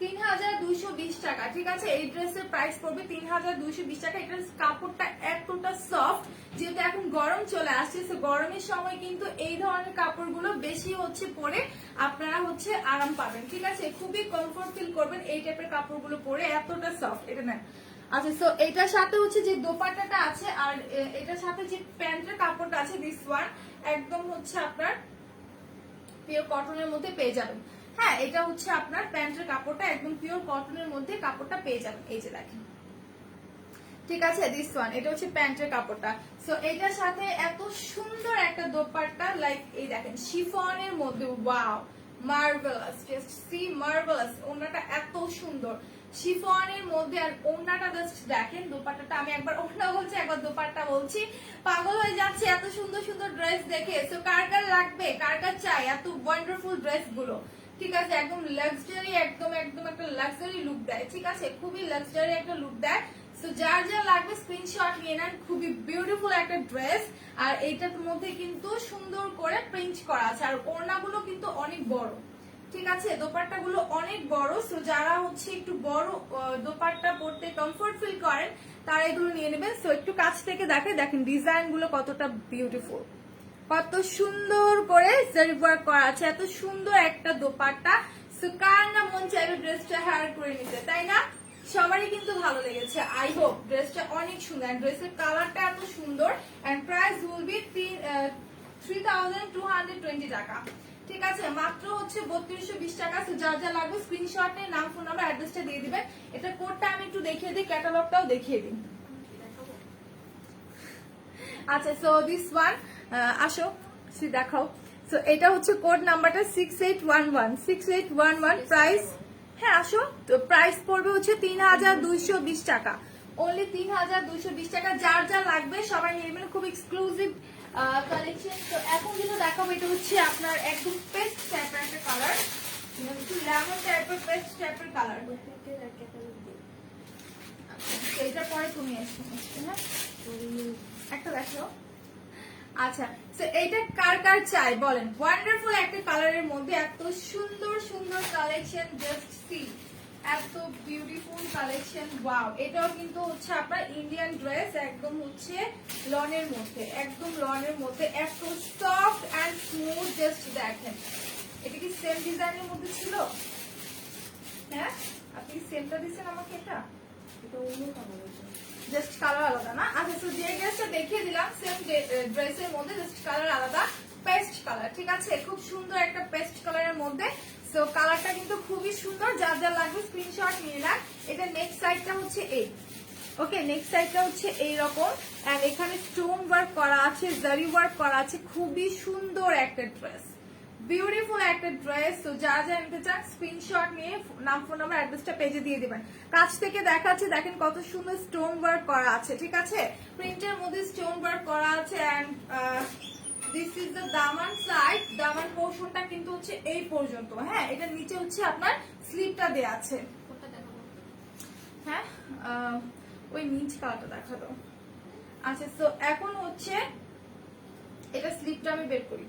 ৩২২০ টাকা, ঠিক আছে। এই ড্রেসের প্রাইস পড়বে ৩২২০ টাকা। এটার কাপড়টা এতটা সফট, যেহেতু এখন গরম চলে আসছে, তো গরমের সময় কিন্তু এই ধরনের কাপড়গুলো বেশি হচ্ছে পরে আপনারা হচ্ছে আরাম পাবেন, ঠিক আছে। খুবই কমফোর্ট ফিল করবেন এই টাইপের কাপড়গুলো পরে, এতটা সফট। এটা নেন। আচ্ছা, সো এটার সাথে হচ্ছে যে দোপাট্টাটা আছে, আর এটার সাথে যে প্যান্টের কাপড়টা আছে, দিস ওয়ান একদম হচ্ছে আপনার পিওর কটনের মধ্যে পেয়ে যাবেন। হ্যাঁ, এটা হচ্ছে আপনার প্যান্টের কাপড়টা একদম পিওর কটনের মধ্যে কাপড়টা পেয়ে যাবেন, এই যে দেখেন, ঠিক আছে। দিস ওয়ান, এটা হচ্ছে প্যান্টের কাপড়টা। সো এটার সাথে এত সুন্দর একটা দোপাট্টা, লাইক এই দেখেন শিফনের মধ্যে, wow marvellous, just see marvellous. ওড়নাটা এত সুন্দর শিফনের মধ্যে, আর ওড়নাটা জাস্ট দেখেন। দোপাট্টাটা আমি একবার ওড়না বলছি, একবার দোপাট্টা বলছি, পাগল হয়ে যাচ্ছে এত সুন্দর সুন্দর ড্রেস দেখে। সো কার কার লাগবে, কার কার চাই এত ওয়ান্ডারফুল ড্রেস গুলো, ঠিক আছে। একদম লাক্সারি, একদম একদম একটা লাক্সারি লুক দেয়, ঠিক আছে। খুবই লাক্সারি একটা লুক দেয়। সো যার যা লাগবে স্ক্রিনশট নিয়ে নেন। খুবই বিউটিফুল একটা ড্রেস, আর এইটার মধ্যে কিন্তু সুন্দর করে প্রিন্ট করা আছে, আর ওড়নাগুলো কিন্তু অনেক বড়, ঠিক আছে। দোপাট্টা গুলো অনেক বড়। সো যারা হচ্ছে একটু বড় দোপাট্টা পরতে কমফোর্ট ফিল করেন, তারা এগুলো নিয়ে নেবেন। সো একটু কাছ থেকে দেখেন ডিজাইন গুলো কতটা বিউটিফুল, কত সুন্দর করে জারি ওয়ার্ক করা আছে, এত সুন্দর একটা দোপাট্টা। সো কার না মন চাইবে ড্রেসটা হেয়ার করে নিতে, তাই না? সবারই কিন্তু ভালো লেগেছে, আই হোপ। ড্রেসটা অনেক সুন্দর, ড্রেসের কালারটা এত সুন্দর। এন্ড প্রাইস উইল বি 3220 টাকা, ঠিক আছে। মাত্র হচ্ছে 3220 টাকা। সো যার যা লাগবে স্ক্রিনশট নিয়ে নাম, ফোন নাম্বার, অ্যাড্রেসটা দিয়ে দিবেন। এটা কোডটা আমি একটু দেখিয়ে দিই, ক্যাটালগটাও দেখিয়ে দিই। আচ্ছা, সো দিস ওয়ান, আসো দেখাও। সো এটা হচ্ছে কোড নাম্বারটা 6811 প্রাইস, হ্যাঁ আসো। তো প্রাইস পড়বে হচ্ছে 3220 টাকা, অনলি 3220 টাকা। যার যা লাগবে সবাই নিয়ে নেবেন, খুব এক্সক্লুসিভ কালেকশন। তো এখন যেটা দেখাবো, এটা হচ্ছে আপনার একদম পেস্ট টাইপের একটা কালার, একটু লেমন টাইপের পেস্ট টাইপের কালার। এটা পরে তুমি এসো, হ্যাঁ একটা দেখো। আচ্ছা, তো এইটা কার কার চাই বলেন। ওয়ান্ডারফুল একটা কালারের মধ্যে এত সুন্দর সুন্দর কালেকশন, জাস্ট সি, এত বিউটিফুল কালেকশন, ওয়াও। এটাও কিন্তু হচ্ছে আপনার ইন্ডিয়ান ড্রেস, একদম হচ্ছে লনের মধ্যে, একদম লনের মধ্যে, এত সফট এন্ড স্মুথ, জাস্ট দেখেন। এটা কি সেম ডিজাইনের মধ্যে ছিল? হ্যাঁ, আপনি সেমটা দিচ্ছেন আমাকে, এটা অন্য কালার, জাস্ট কালার আলাদা না? আচ্ছা, তো যে ড্রেসটা দেখিয়ে দিলাম সেম ড্রেসের মধ্যে, জাস্ট কালার আলাদা, পেস্ট কালার, ঠিক আছে। খুব সুন্দর একটা পেস্ট কালারের মধ্যে। সো কালারটা কিন্তু খুবই সুন্দর, যার যা লাগবে স্ক্রিনশট নিয়ে নেন। এটা নেক্সট সাইডটা হচ্ছে এই, ওকে, নেক্সট সাইডটা হচ্ছে এইরকম, এন্ড এখানে স্টোন ওয়ার্ক করা আছে, জারি ওয়ার্ক করা আছে, খুবই সুন্দর একটা ড্রেস, বিউটিফুল একটা ড্রেস। তো যা যা নিতে চান স্ক্রিনশট নিয়ে নাম, ফোন নাম্বার, অ্যাড্রেসটা পেজে দিয়ে দিবেন। কাছ থেকে দেখাচ্ছে, দেখেন কত সুন্দর স্টোন ওয়ার্ক করা আছে, ঠিক আছে। প্রিন্টের মধ্যে স্টোন ওয়ার্ক করা আছে। এন্ড দিস ইজ দ্য দামান সাইড। দামান পোর্শনটা কিন্তু হচ্ছে এই পর্যন্ত, হ্যাঁ। এটা নিচে হচ্ছে আপনার স্লিপটা দেয়া আছে, হ্যাঁ ওই নিচ কালারটা দেখালো। আচ্ছা, তো এখন হচ্ছে এটা স্লিপটা আমি বের করি,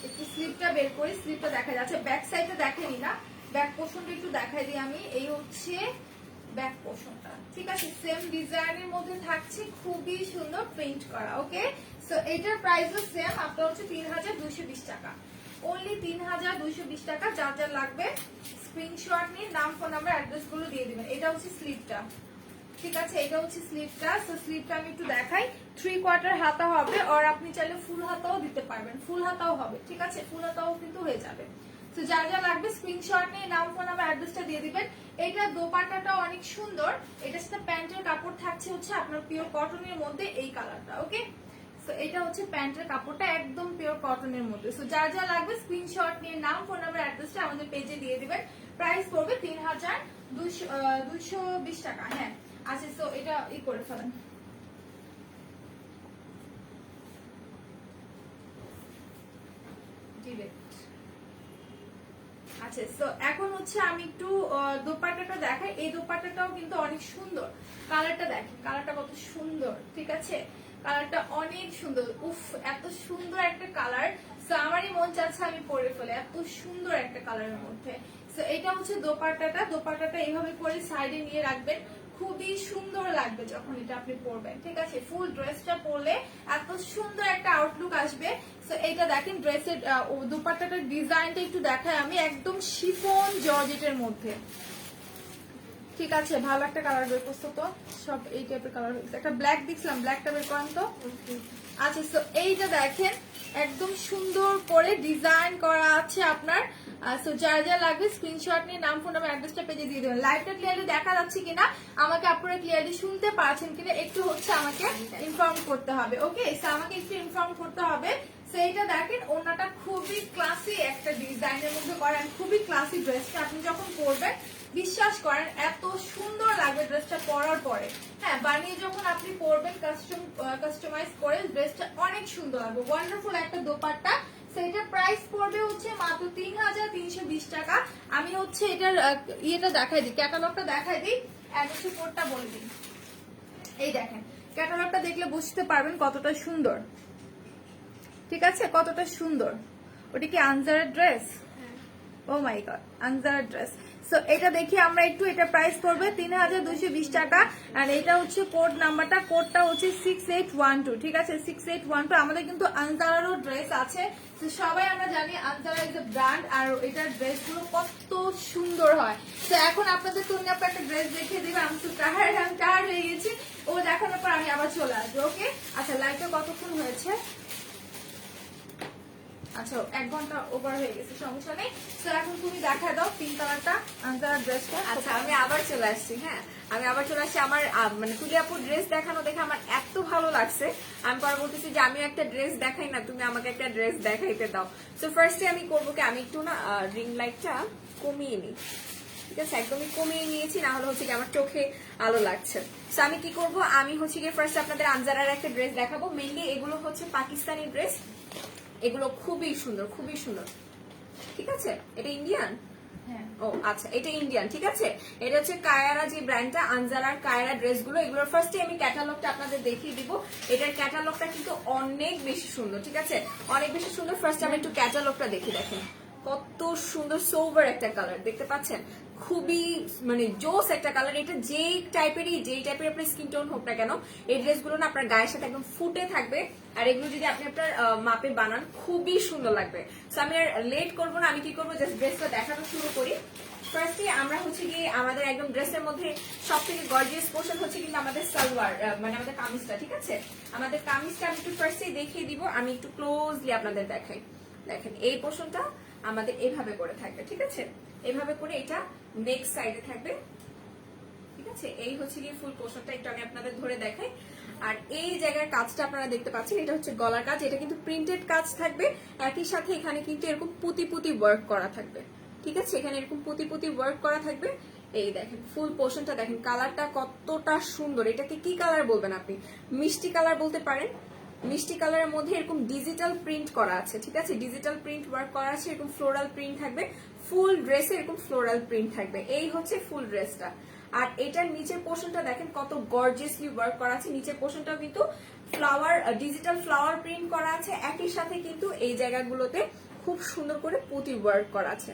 একটু স্লিপটা বের করি, স্লিপটা দেখা যাচ্ছে। ব্যাক সাইডটা দেখাইনি না, ব্যাক পোর্শনটা একটু দেখাই দিই আমি। এই হচ্ছে ব্যাক পোর্শনটা, ঠিক আছে। সেম ডিজাইনের মধ্যে থাকছে, খুবই সুন্দর প্রিন্ট করা, ওকে। সো এটার প্রাইসও সেম, আপনার হচ্ছে 3220 টাকা, অনলি 3220 টাকা। যার যা লাগবে স্ক্রিনশট নিয়ে নাম, ফোন নাম্বার, অ্যাড্রেস গুলো দিয়ে দিবেন। এটা হচ্ছে স্লিপটা, ঠিক আছে। এটা হচ্ছে স্লিপটা। সো স্লিপটা আমি একটু দেখাই। 3/4 হাতা হবে, আর আপনি চাইলে ফুল হাতাও দিতে পারবেন, ফুল হাতাও হবে, ঠিক আছে। ফুল হাতাও কিন্তু হয়ে যাবে। তো যার যা লাগবে স্ক্রিনশট নিয়ে নাম ফোন নাম্বার অ্যাড্রেসটা দিয়ে দিবেন। এটা দোপাট্টাটা অনেক সুন্দর, এটার সাথে প্যান্টের কাপড় থাকছে হচ্ছে আপনার পিওর কটনের মধ্যে এই কালারটা। ওকে, সো এটা হচ্ছে প্যান্টের কাপড়টা একদম পিওর কটনের মধ্যে। সো যার যা লাগবে স্ক্রিনশট নিয়ে নাম ফোন নাম্বার অ্যাড্রেসটা আমাদের পেজে দিয়ে দিবেন। প্রাইস পড়বে 3220 টাকা। হ্যাঁ আচ্ছা, সো এটা করে ফেলেন। আচ্ছা, সো এখন হচ্ছে আমি একটু দোপাট্টাটা দেখাই। এই দোপাট্টাটাও কিন্তু অনেক সুন্দর, কালারটা দেখেন, কালারটা কত সুন্দর। ঠিক আছে, কালারটা অনেক সুন্দর। উফ, এত সুন্দর একটা কালার, সো আমারই মন চাচ্ছে আমি পরে ফেলে, এত সুন্দর একটা কালারের মধ্যে। সো এটা হচ্ছে দোপাট্টাটা। দোপাট্টাটা এইভাবে করে সাইডে নিয়ে রাখবেন, খুবই সুন্দর লাগবে যখন এটা আপনি পরবেন। ঠিক আছে, ফুল ড্রেসটা পরলে এত সুন্দর একটা আউটলুক আসবে। সো এইটা দেখেন ড্রেসের দোপাট্টাটার ডিজাইনটা একটু দেখাই আমি, একদম শিফন জর্জেটের মধ্যে। ঠিক আছে, ভালো একটা কালার বের করছো তো, সব এই টাইপের কালার হয়েছে। একটা ব্ল্যাক দেখছিলাম, ব্ল্যাকটা বের করেন তো। আচ্ছা, সো এইটা দেখেন একদম সুন্দর করে ডিজাইন করা আছে আপনার। সো যার যা লাগবে স্ক্রিনশট নিয়ে নাম ফোন নাম্বার অ্যাড্রেসটা পেজে দিয়ে দেবেন। লাইভটা ক্লিয়ারলি দেখা যাচ্ছে কিনা, আমাকে আপনারা ক্লিয়ারলি শুনতে পারছেন কিনা একটু হচ্ছে আমাকে ইনফর্ম করতে হবে। ওকে, সো আমাকে একটু ইনফর্ম করতে হবে। সেইটা দেখেন, ওনাটা খুবই ক্লাসি একটা ডিজাইনের মধ্যে করেন, খুবই ক্লাসি ড্রেসটা আপনি যখন পরবেন বিশ্বাস করেন এত সুন্দর লাগবে ড্রেসটা পরার পরে। হ্যাঁ, বানিয়ে যখন আপনি পরবেন কাস্টমাইজ করে ড্রেসটা অনেক সুন্দর লাগবে। ওয়ান্ডারফুল একটা দোপাট্টা। সেটা প্রাইস পড়বে হচ্ছে মাত্র 3320 টাকা। আমি হচ্ছে এটার ইয়েটা দেখাই দিই, ক্যাটালগটা দেখাই দিই, হচ্ছে কোডটা বলে দিই। এই দেখেন, ক্যাটালগটা দেখলে বুঝতে পারবেন কতটা সুন্দর। ঠিক আছে, কতটা সুন্দর। ওটা কি আনজারের ড্রেস? ও মাই গড, আনজারের ড্রেস। সো এটা দেখি আমরা একটু, এটা প্রাইস পড়বে 3220 টাকা। আর এটা হচ্ছে কোড নাম্বারটা, কোডটা হচ্ছে 6812। ঠিক আছে, 6812। আমাদের কিন্তু আনজারারও ড্রেস আছে, তো সবাই আমরা জানি আনজারা ইজ এ ব্র্যান্ড, আর এটার ড্রেসগুলো কত সুন্দর হয়। তো এখন আপনাদের তুমি আপনার একটা ড্রেস দেখিয়ে দিবে। আমি তো টায়ার্ড হয়ে গেছি, ও দেখানোর পর আমি আবার চলে আসবো। ওকে, আচ্ছা লাইভটা কতক্ষণ হয়েছে? আচ্ছা, 1 ঘন্টা ওভার হয়ে গেছে, সমস্যা নেই। তো এখন তুমি দেখা দাও পিঙ্ক কালারটা, আনজারার ড্রেসটা। আচ্ছা, আমি আবার চলে আসছি। হ্যাঁ, আমি আবার চলে আসছি। আমার মানে তুলি আপুর ড্রেস দেখানো দেখে আমার এত ভালো লাগছে, আমি পরে বলতেছি যে আমি একটা ড্রেস দেখাই না, তুমি আমাকে একটা ড্রেস দেখাইতে দাও। সো ফার্স্টে আমি করবো কি, আমি একটু না রিং লাইটটা কমিয়ে নিই। ঠিক আছে, একদমই কমিয়ে নিয়েছি, না হলে হচ্ছে কি আমার চোখে আলো লাগছে। সো আমি কি করবো, আমি হচ্ছে কি ফার্স্ট আপনাদের আনজারার একটা ড্রেস দেখাবো। মেইনলি এগুলো হচ্ছে পাকিস্তানি ড্রেস, এগুলো খুবই সুন্দর, খুবই সুন্দর। ঠিক আছে, এটা ইন্ডিয়ান। ও আচ্ছা, এটা ইন্ডিয়ান। ঠিক আছে, এটা হচ্ছে কায়রা, যে ব্র্যান্ডটা আনজারার কায়রা ড্রেসগুলো, এগুলোর ফার্স্টে আমি ক্যাটালগটা আপনাদের দেখিয়ে দিব। এটার ক্যাটালগটা কিন্তু অনেক বেশি সুন্দর। ঠিক আছে, অনেক বেশি সুন্দর। ফার্স্ট আমি একটু ক্যাটালগটা দেখি, দেখেন কত সুন্দর সোভার একটা কালার, দেখতে পাচ্ছেন, খুবই মানে জোস একটা কালার। এটা যেই টাইপের আপনার স্কিন টোন হোক না কেন, এই ড্রেসগুলো না আপনার গায়ের সাথে একদম ফুটে থাকবে। আর এগুলো যদি আপনি আপনার মাপে বানান খুবই সুন্দর লাগবে। সো আমি আর লেট করবো না, আমি কি করবো জাস্ট ড্রেসটা দেখানো শুরু করি। ফার্স্টে আমরা হচ্ছে গিয়ে আমাদের একদম ড্রেসের মধ্যে সব থেকে গর্জিয়াস পোর্শন হচ্ছে কিন্তু আমাদের সালোয়ার, মানে আমাদের কামিজটা। ঠিক আছে, আমাদের কামিজটা আমি একটু ফার্স্টে দেখিয়ে দিব, আমি একটু ক্লোজলি আপনাদের দেখাই। দেখেন এই পোর্শনটা আমাদের এভাবে করে থাকবে। ঠিক আছে, এভাবে করে এটা নেক সাইডে থাকবে। ঠিক আছে, এই হচ্ছে গিয়ে ফুল পোর্শনটা, একটু আমি আপনাদের ধরে দেখাই। আর এই জায়গার কাজটা আপনারা দেখতে পাচ্ছেন, এটা হচ্ছে গলার কাজ, এটা কিন্তু প্রিন্টেড কাজ থাকবে। একই সাথে এখানে কিন্তু এরকম পুঁতি পুঁতি ওয়ার্ক করা থাকবে। ঠিক আছে, এখানে এরকম পুঁতি পুঁতি ওয়ার্ক করা থাকবে। এই দেখেন ফুল পোর্শনটা, দেখেন কালারটা কতটা সুন্দর। এটাকে কি কালার বলবেন আপনি? মিষ্টি কালার বলতে পারেন। মিষ্টি কালারের মধ্যে এরকম ডিজিটাল প্রিন্ট করা আছে। ঠিক আছে, ডিজিটাল প্রিন্ট ওয়ার্ক করা আছে, এরকম ফ্লোরাল প্রিন্ট থাকবে। ফুল ড্রেসে এরকম ফ্লোরাল প্রিন্ট থাকবে। এই হচ্ছে ফুল ড্রেসটা। আর এটার নিচের পোর্শনটা দেখেন কত গর্জিয়াসলি ওয়ার্ক করা আছে। নিচের পোর্শনটাও কিন্তু ফ্লাওয়ার, ডিজিটাল ফ্লাওয়ার প্রিন্ট করা আছে। একই সাথে কিন্তু এই জায়গাগুলোতে খুব সুন্দর করে পুঁতি ওয়ার্ক করা আছে,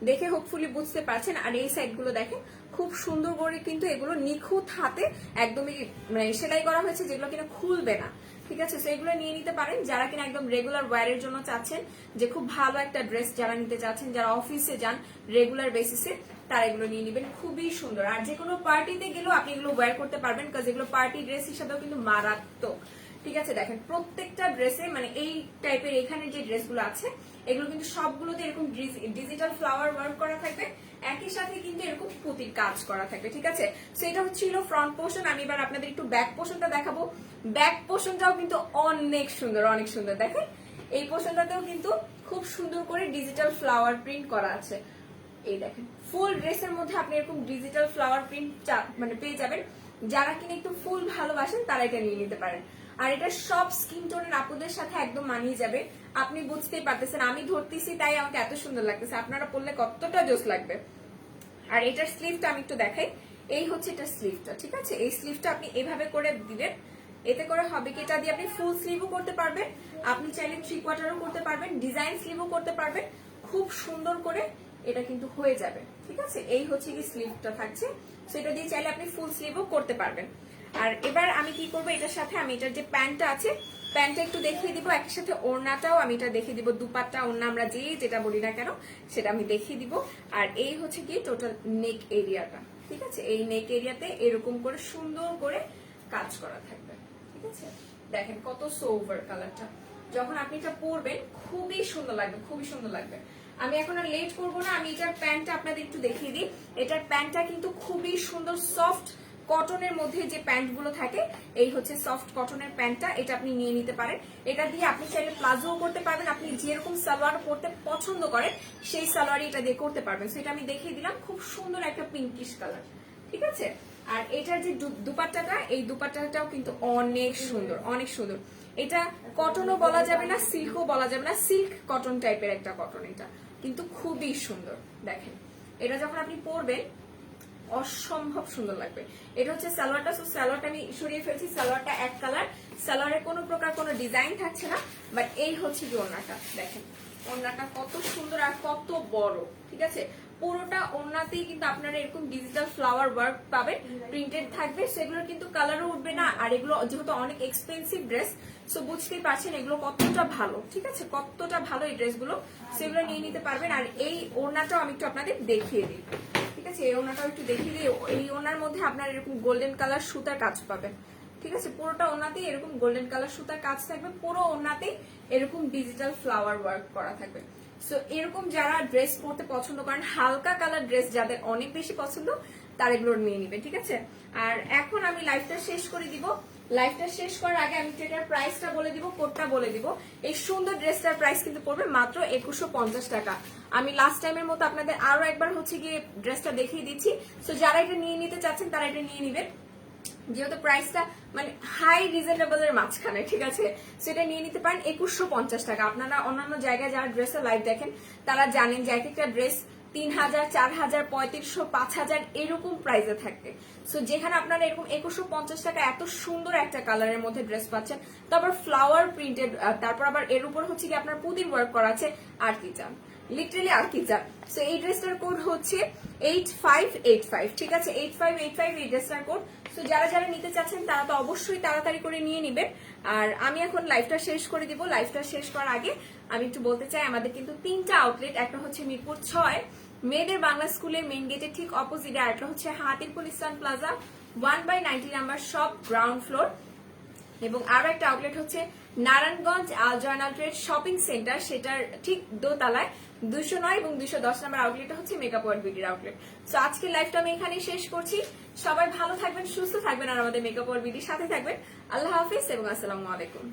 দেখে হোপফুলি বুঝতে পারছেন। আর এই সাইড গুলো দেখেন খুব সুন্দর করে কিন্তু এগুলো নিখুঁত হাতে একদমই মানে সেলাই করা হয়েছে, যেগুলো কিনা খুলবে না। ঠিক আছে, সেগুলো নিয়ে নিতে পারেন যারা কিনা একদম রেগুলার ওয়্যারের জন্য চাচ্ছেন, যে খুব ভালো একটা ড্রেস যারা নিতে চাচ্ছেন, যারা অফিসে যান রেগুলার বেসিসে, তারা এগুলো নিয়ে নিবেন। খুবই সুন্দর। আর যে কোনো পার্টিতে গেলেও আপনি এগুলো ওয়্যার করতে পারবেন, কারণ এগুলো পার্টি ড্রেস হিসাবেও কিন্তু মারাত্মক। ঠিক আছে, দেখেন প্রত্যেকটা ড্রেসে মানে এই টাইপের এখানে যে ড্রেসগুলো আছে এগুলো কিন্তু সবগুলোতে এরকম ডিজিটাল ফ্লাওয়ার ওয়ার্ক করা থাকবে, একই সাথে কিন্তু এরকম পুঁতির কাজ করা থাকবে। ঠিক আছে, সো এটা হচ্ছিল ফ্রন্ট পোর্শন। আমি এবার আপনাদের একটু ব্যাক পোর্শনটা দেখাবো। ব্যাক পোর্শনটাও কিন্তু অনেক সুন্দর, অনেক সুন্দর। দেখেন এই পোর্শনটাতেও কিন্তু খুব সুন্দর করে ডিজিটাল ফ্লাওয়ার প্রিন্ট করা আছে। এই দেখেন ফুল ড্রেসের মধ্যে আপনি এরকম ডিজিটাল ফ্লাওয়ার প্রিন্ট মানে পেয়ে যাবেন। যারা কিনা একটু ফুল ভালোবাসেন তারা এটা নিয়ে নিতে পারেন। আর এটা সব স্কিন টোনের আপুদের সাথে একদম মানিয়ে যাবে। আপনি বুঝতেই পারতেছেন, আমি ধরতেছি তাই আমাকে এত সুন্দর লাগতেছে, আপনারা পরলে কতটা জোস লাগবে। আর এটার স্লিভটা আমি একটু দেখাই। এই হচ্ছে এটার স্লিভটা। ঠিক আছে, এই স্লিভটা আপনি এভাবে করে দিবেন। এতে করে হবে কি এটা দিয়ে আপনি ফুল স্লিভও করতে পারবেন, আপনি চাইলে 3/4ও করতে পারবেন, ডিজাইন স্লিভও করতে পারবেন। খুব সুন্দর করে এটা কিন্তু হয়ে যাবে। ঠিক আছে, এই হচ্ছে কি স্লিভটা থাকছে, সেটা দিয়ে চাইলে আপনি ফুল স্লিভও করতে পারবেন। আর এবার আমি কি করবো, এটার সাথে আমি এটার যে প্যান্টটা আছে প্যান্টটা একটু দেখিয়ে দিব, একই সাথে ওড়নাটাও আমি এটা দেখিয়ে দিব। দুপাট্টা ওড়না আমরা যেটা বলি না কেন সেটা আমি দেখিয়ে দিব। আর এই হচ্ছে কি টোটাল নেক এরিয়াটা। ঠিক আছে, এই নেক এরিয়াতে এরকম করে সুন্দর করে কাজ করা থাকবে। ঠিক আছে, দেখেন কত সোভার কালারটা, যখন আপনি এটা পরবেন খুবই সুন্দর লাগবে, খুবই সুন্দর লাগবে। আমি এখন আর লেট করবো না, আমি এটার প্যান্টটা আপনাদের একটু দেখিয়ে দিই। এটার প্যান্টটা কিন্তু খুবই সুন্দর সফট কটনের মধ্যে যে প্যান্ট গুলো থাকে, এই হচ্ছে সফট কটনের প্যান্টটা, এটা আপনি নিয়ে নিতে পারেন। এটা দিয়ে আপনি চাইলে প্লাজোও করতে পারবেন, আপনি যেরকম সালোয়ার পরতে পছন্দ করেন সেই সালোয়ারই এটা দিয়ে করতে পারবেন। সেটা আমি দেখিয়ে দিলাম, খুব সুন্দর একটা পিঙ্কিশ কালার। ঠিক আছে, আর এটার যে দুপাট্টাটা, এই দুপাট্টাটাও কিন্তু অনেক সুন্দর, অনেক সুন্দর। এটা কটনও বলা যাবে না, সিল্কও বলা যাবে না, সিল্ক কটন টাইপের একটা কটন, এটা কিন্তু খুবই সুন্দর। দেখেন এটা যখন আপনি পরবেন অসম্ভব সুন্দর লাগবে। এটা হচ্ছে সালোয়ারটা, সো সালোয়ারটা আমি সরিয়ে ফেলছি, সালোয়ারটা এক কালার, সালোয়ারে কোনো প্রকার কোনো ডিজাইন থাকছে না। বাট এই হচ্ছে কি ওড়নাটা, দেখেন ওড়নাটা কত সুন্দর আর কত বড়। ঠিক আছে, পুরোটা ওড়নাতেই কিন্তু আপনারা এরকম ডিজিটাল ফ্লাওয়ার ওয়ার্ক পাবেন, প্রিন্টেড থাকবে, সেগুলোর কিন্তু কালারও উঠবে না। আর এগুলো যেহেতু অনেক এক্সপেন্সিভ ড্রেস, সো বুঝতেই পারছেন এগুলো কতটা ভালো। ঠিক আছে, কতটা ভালো এই ড্রেসগুলো, সেগুলো নিয়ে নিতে পারবেন। আর এই ওড়নাটাও আমি একটু আপনাদের দেখিয়ে দিই। ঠিক আছে, এই ওড়নাটাও একটু দেখিয়ে দিই। এই ওড়নার মধ্যে আপনার এরকম গোল্ডেন কালার সুতার কাজ পাবেন। ঠিক আছে, পুরোটা ওড়নাতেই এরকম গোল্ডেন কালার সুতার কাজ থাকবে, পুরো ওড়নাতেই এরকম ডিজিটাল ফ্লাওয়ার ওয়ার্ক করা থাকবে। সো এরকম যারা ড্রেস পরতে পছন্দ করেন, হালকা কালার ড্রেস যাদের অনেক বেশি পছন্দ, তারা এগুলো নিয়ে নিবে। ঠিক আছে, আর এখন আমি লাইভটা শেষ করে দিব। লাইভটা শেষ করার আগে আমি এটার প্রাইসটা বলে দিব, কোডটা বলে দিব। এই সুন্দর ড্রেসটার প্রাইস কিন্তু পড়বে মাত্র 2150 টাকা। আমি লাস্ট টাইমের মতো আপনাদের আরো একবার হচ্ছে গিয়ে ড্রেসটা দেখিয়ে দিচ্ছি। সো যারা এটা নিয়ে নিতে চাচ্ছেন তারা এটা নিয়ে নিবেন, যেহেতু প্রাইসটা মানে হাই রিজনেবল এর মাঝখানে। ঠিক আছে, সেটা নিয়ে নিতে পারেন 2150 টাকা। আপনারা অন্যান্য জায়গায় যারা ড্রেসের লাইভ দেখেন তারা জানেন যে এক একটা ড্রেস 3000, 4000, 3500, 5000 এরকম প্রাইসে থাকবে। সো যেখানে আপনারা এরকম 2150 টাকা এত সুন্দর একটা কালারের মধ্যে ড্রেস পাচ্ছেন, তারপর ফ্লাওয়ার প্রিন্টেড, তারপর আবার এর উপর হচ্ছে কি আপনার পুতির ওয়ার্ক করা আছে, আর কি চান, লিটারালি আর কি চান। সো এই ড্রেসটার কোড হচ্ছে 8585। ঠিক আছে, 8585 এই ড্রেসটার কোড। সো যারা যারা নিতে চাচ্ছেন তারা তো অবশ্যই তাড়াতাড়ি করে নিয়ে নিবেন। আর আমি এখন লাইভটা শেষ করে দিব। লাইভটা শেষ করার আগে আমি একটু বলতে চাই, আমাদের কিন্তু 3টা আউটলেট, একটা হচ্ছে মিরপুর 6 মেয়েদের বাংলা স্কুলের মেইন গেটের ঠিক অপোজিটে, আর একটা হচ্ছে Hatirpul eastern plaza 1/90 number shop ground floor, এবং আরো একটা আউটলেট হচ্ছে Narayanganj Al Joynal trade shopping centre, সেটার ঠিক দোতলায় 209 এবং 210 নাম্বার আউটলেট হচ্ছে মেকআপ ওয়ার্ল্ড বিউটির আউটলেট। সো আজকের লাইভটা আমি এখানেই শেষ করছি। সবাই ভালো থাকবেন, সুস্থ থাকবেন, আর আমাদের মেকআপ ওয়ার্ল্ড বিউটির সাথে থাকবেন। আল্লাহ হাফিজ এবং আসসালামু আলাইকুম।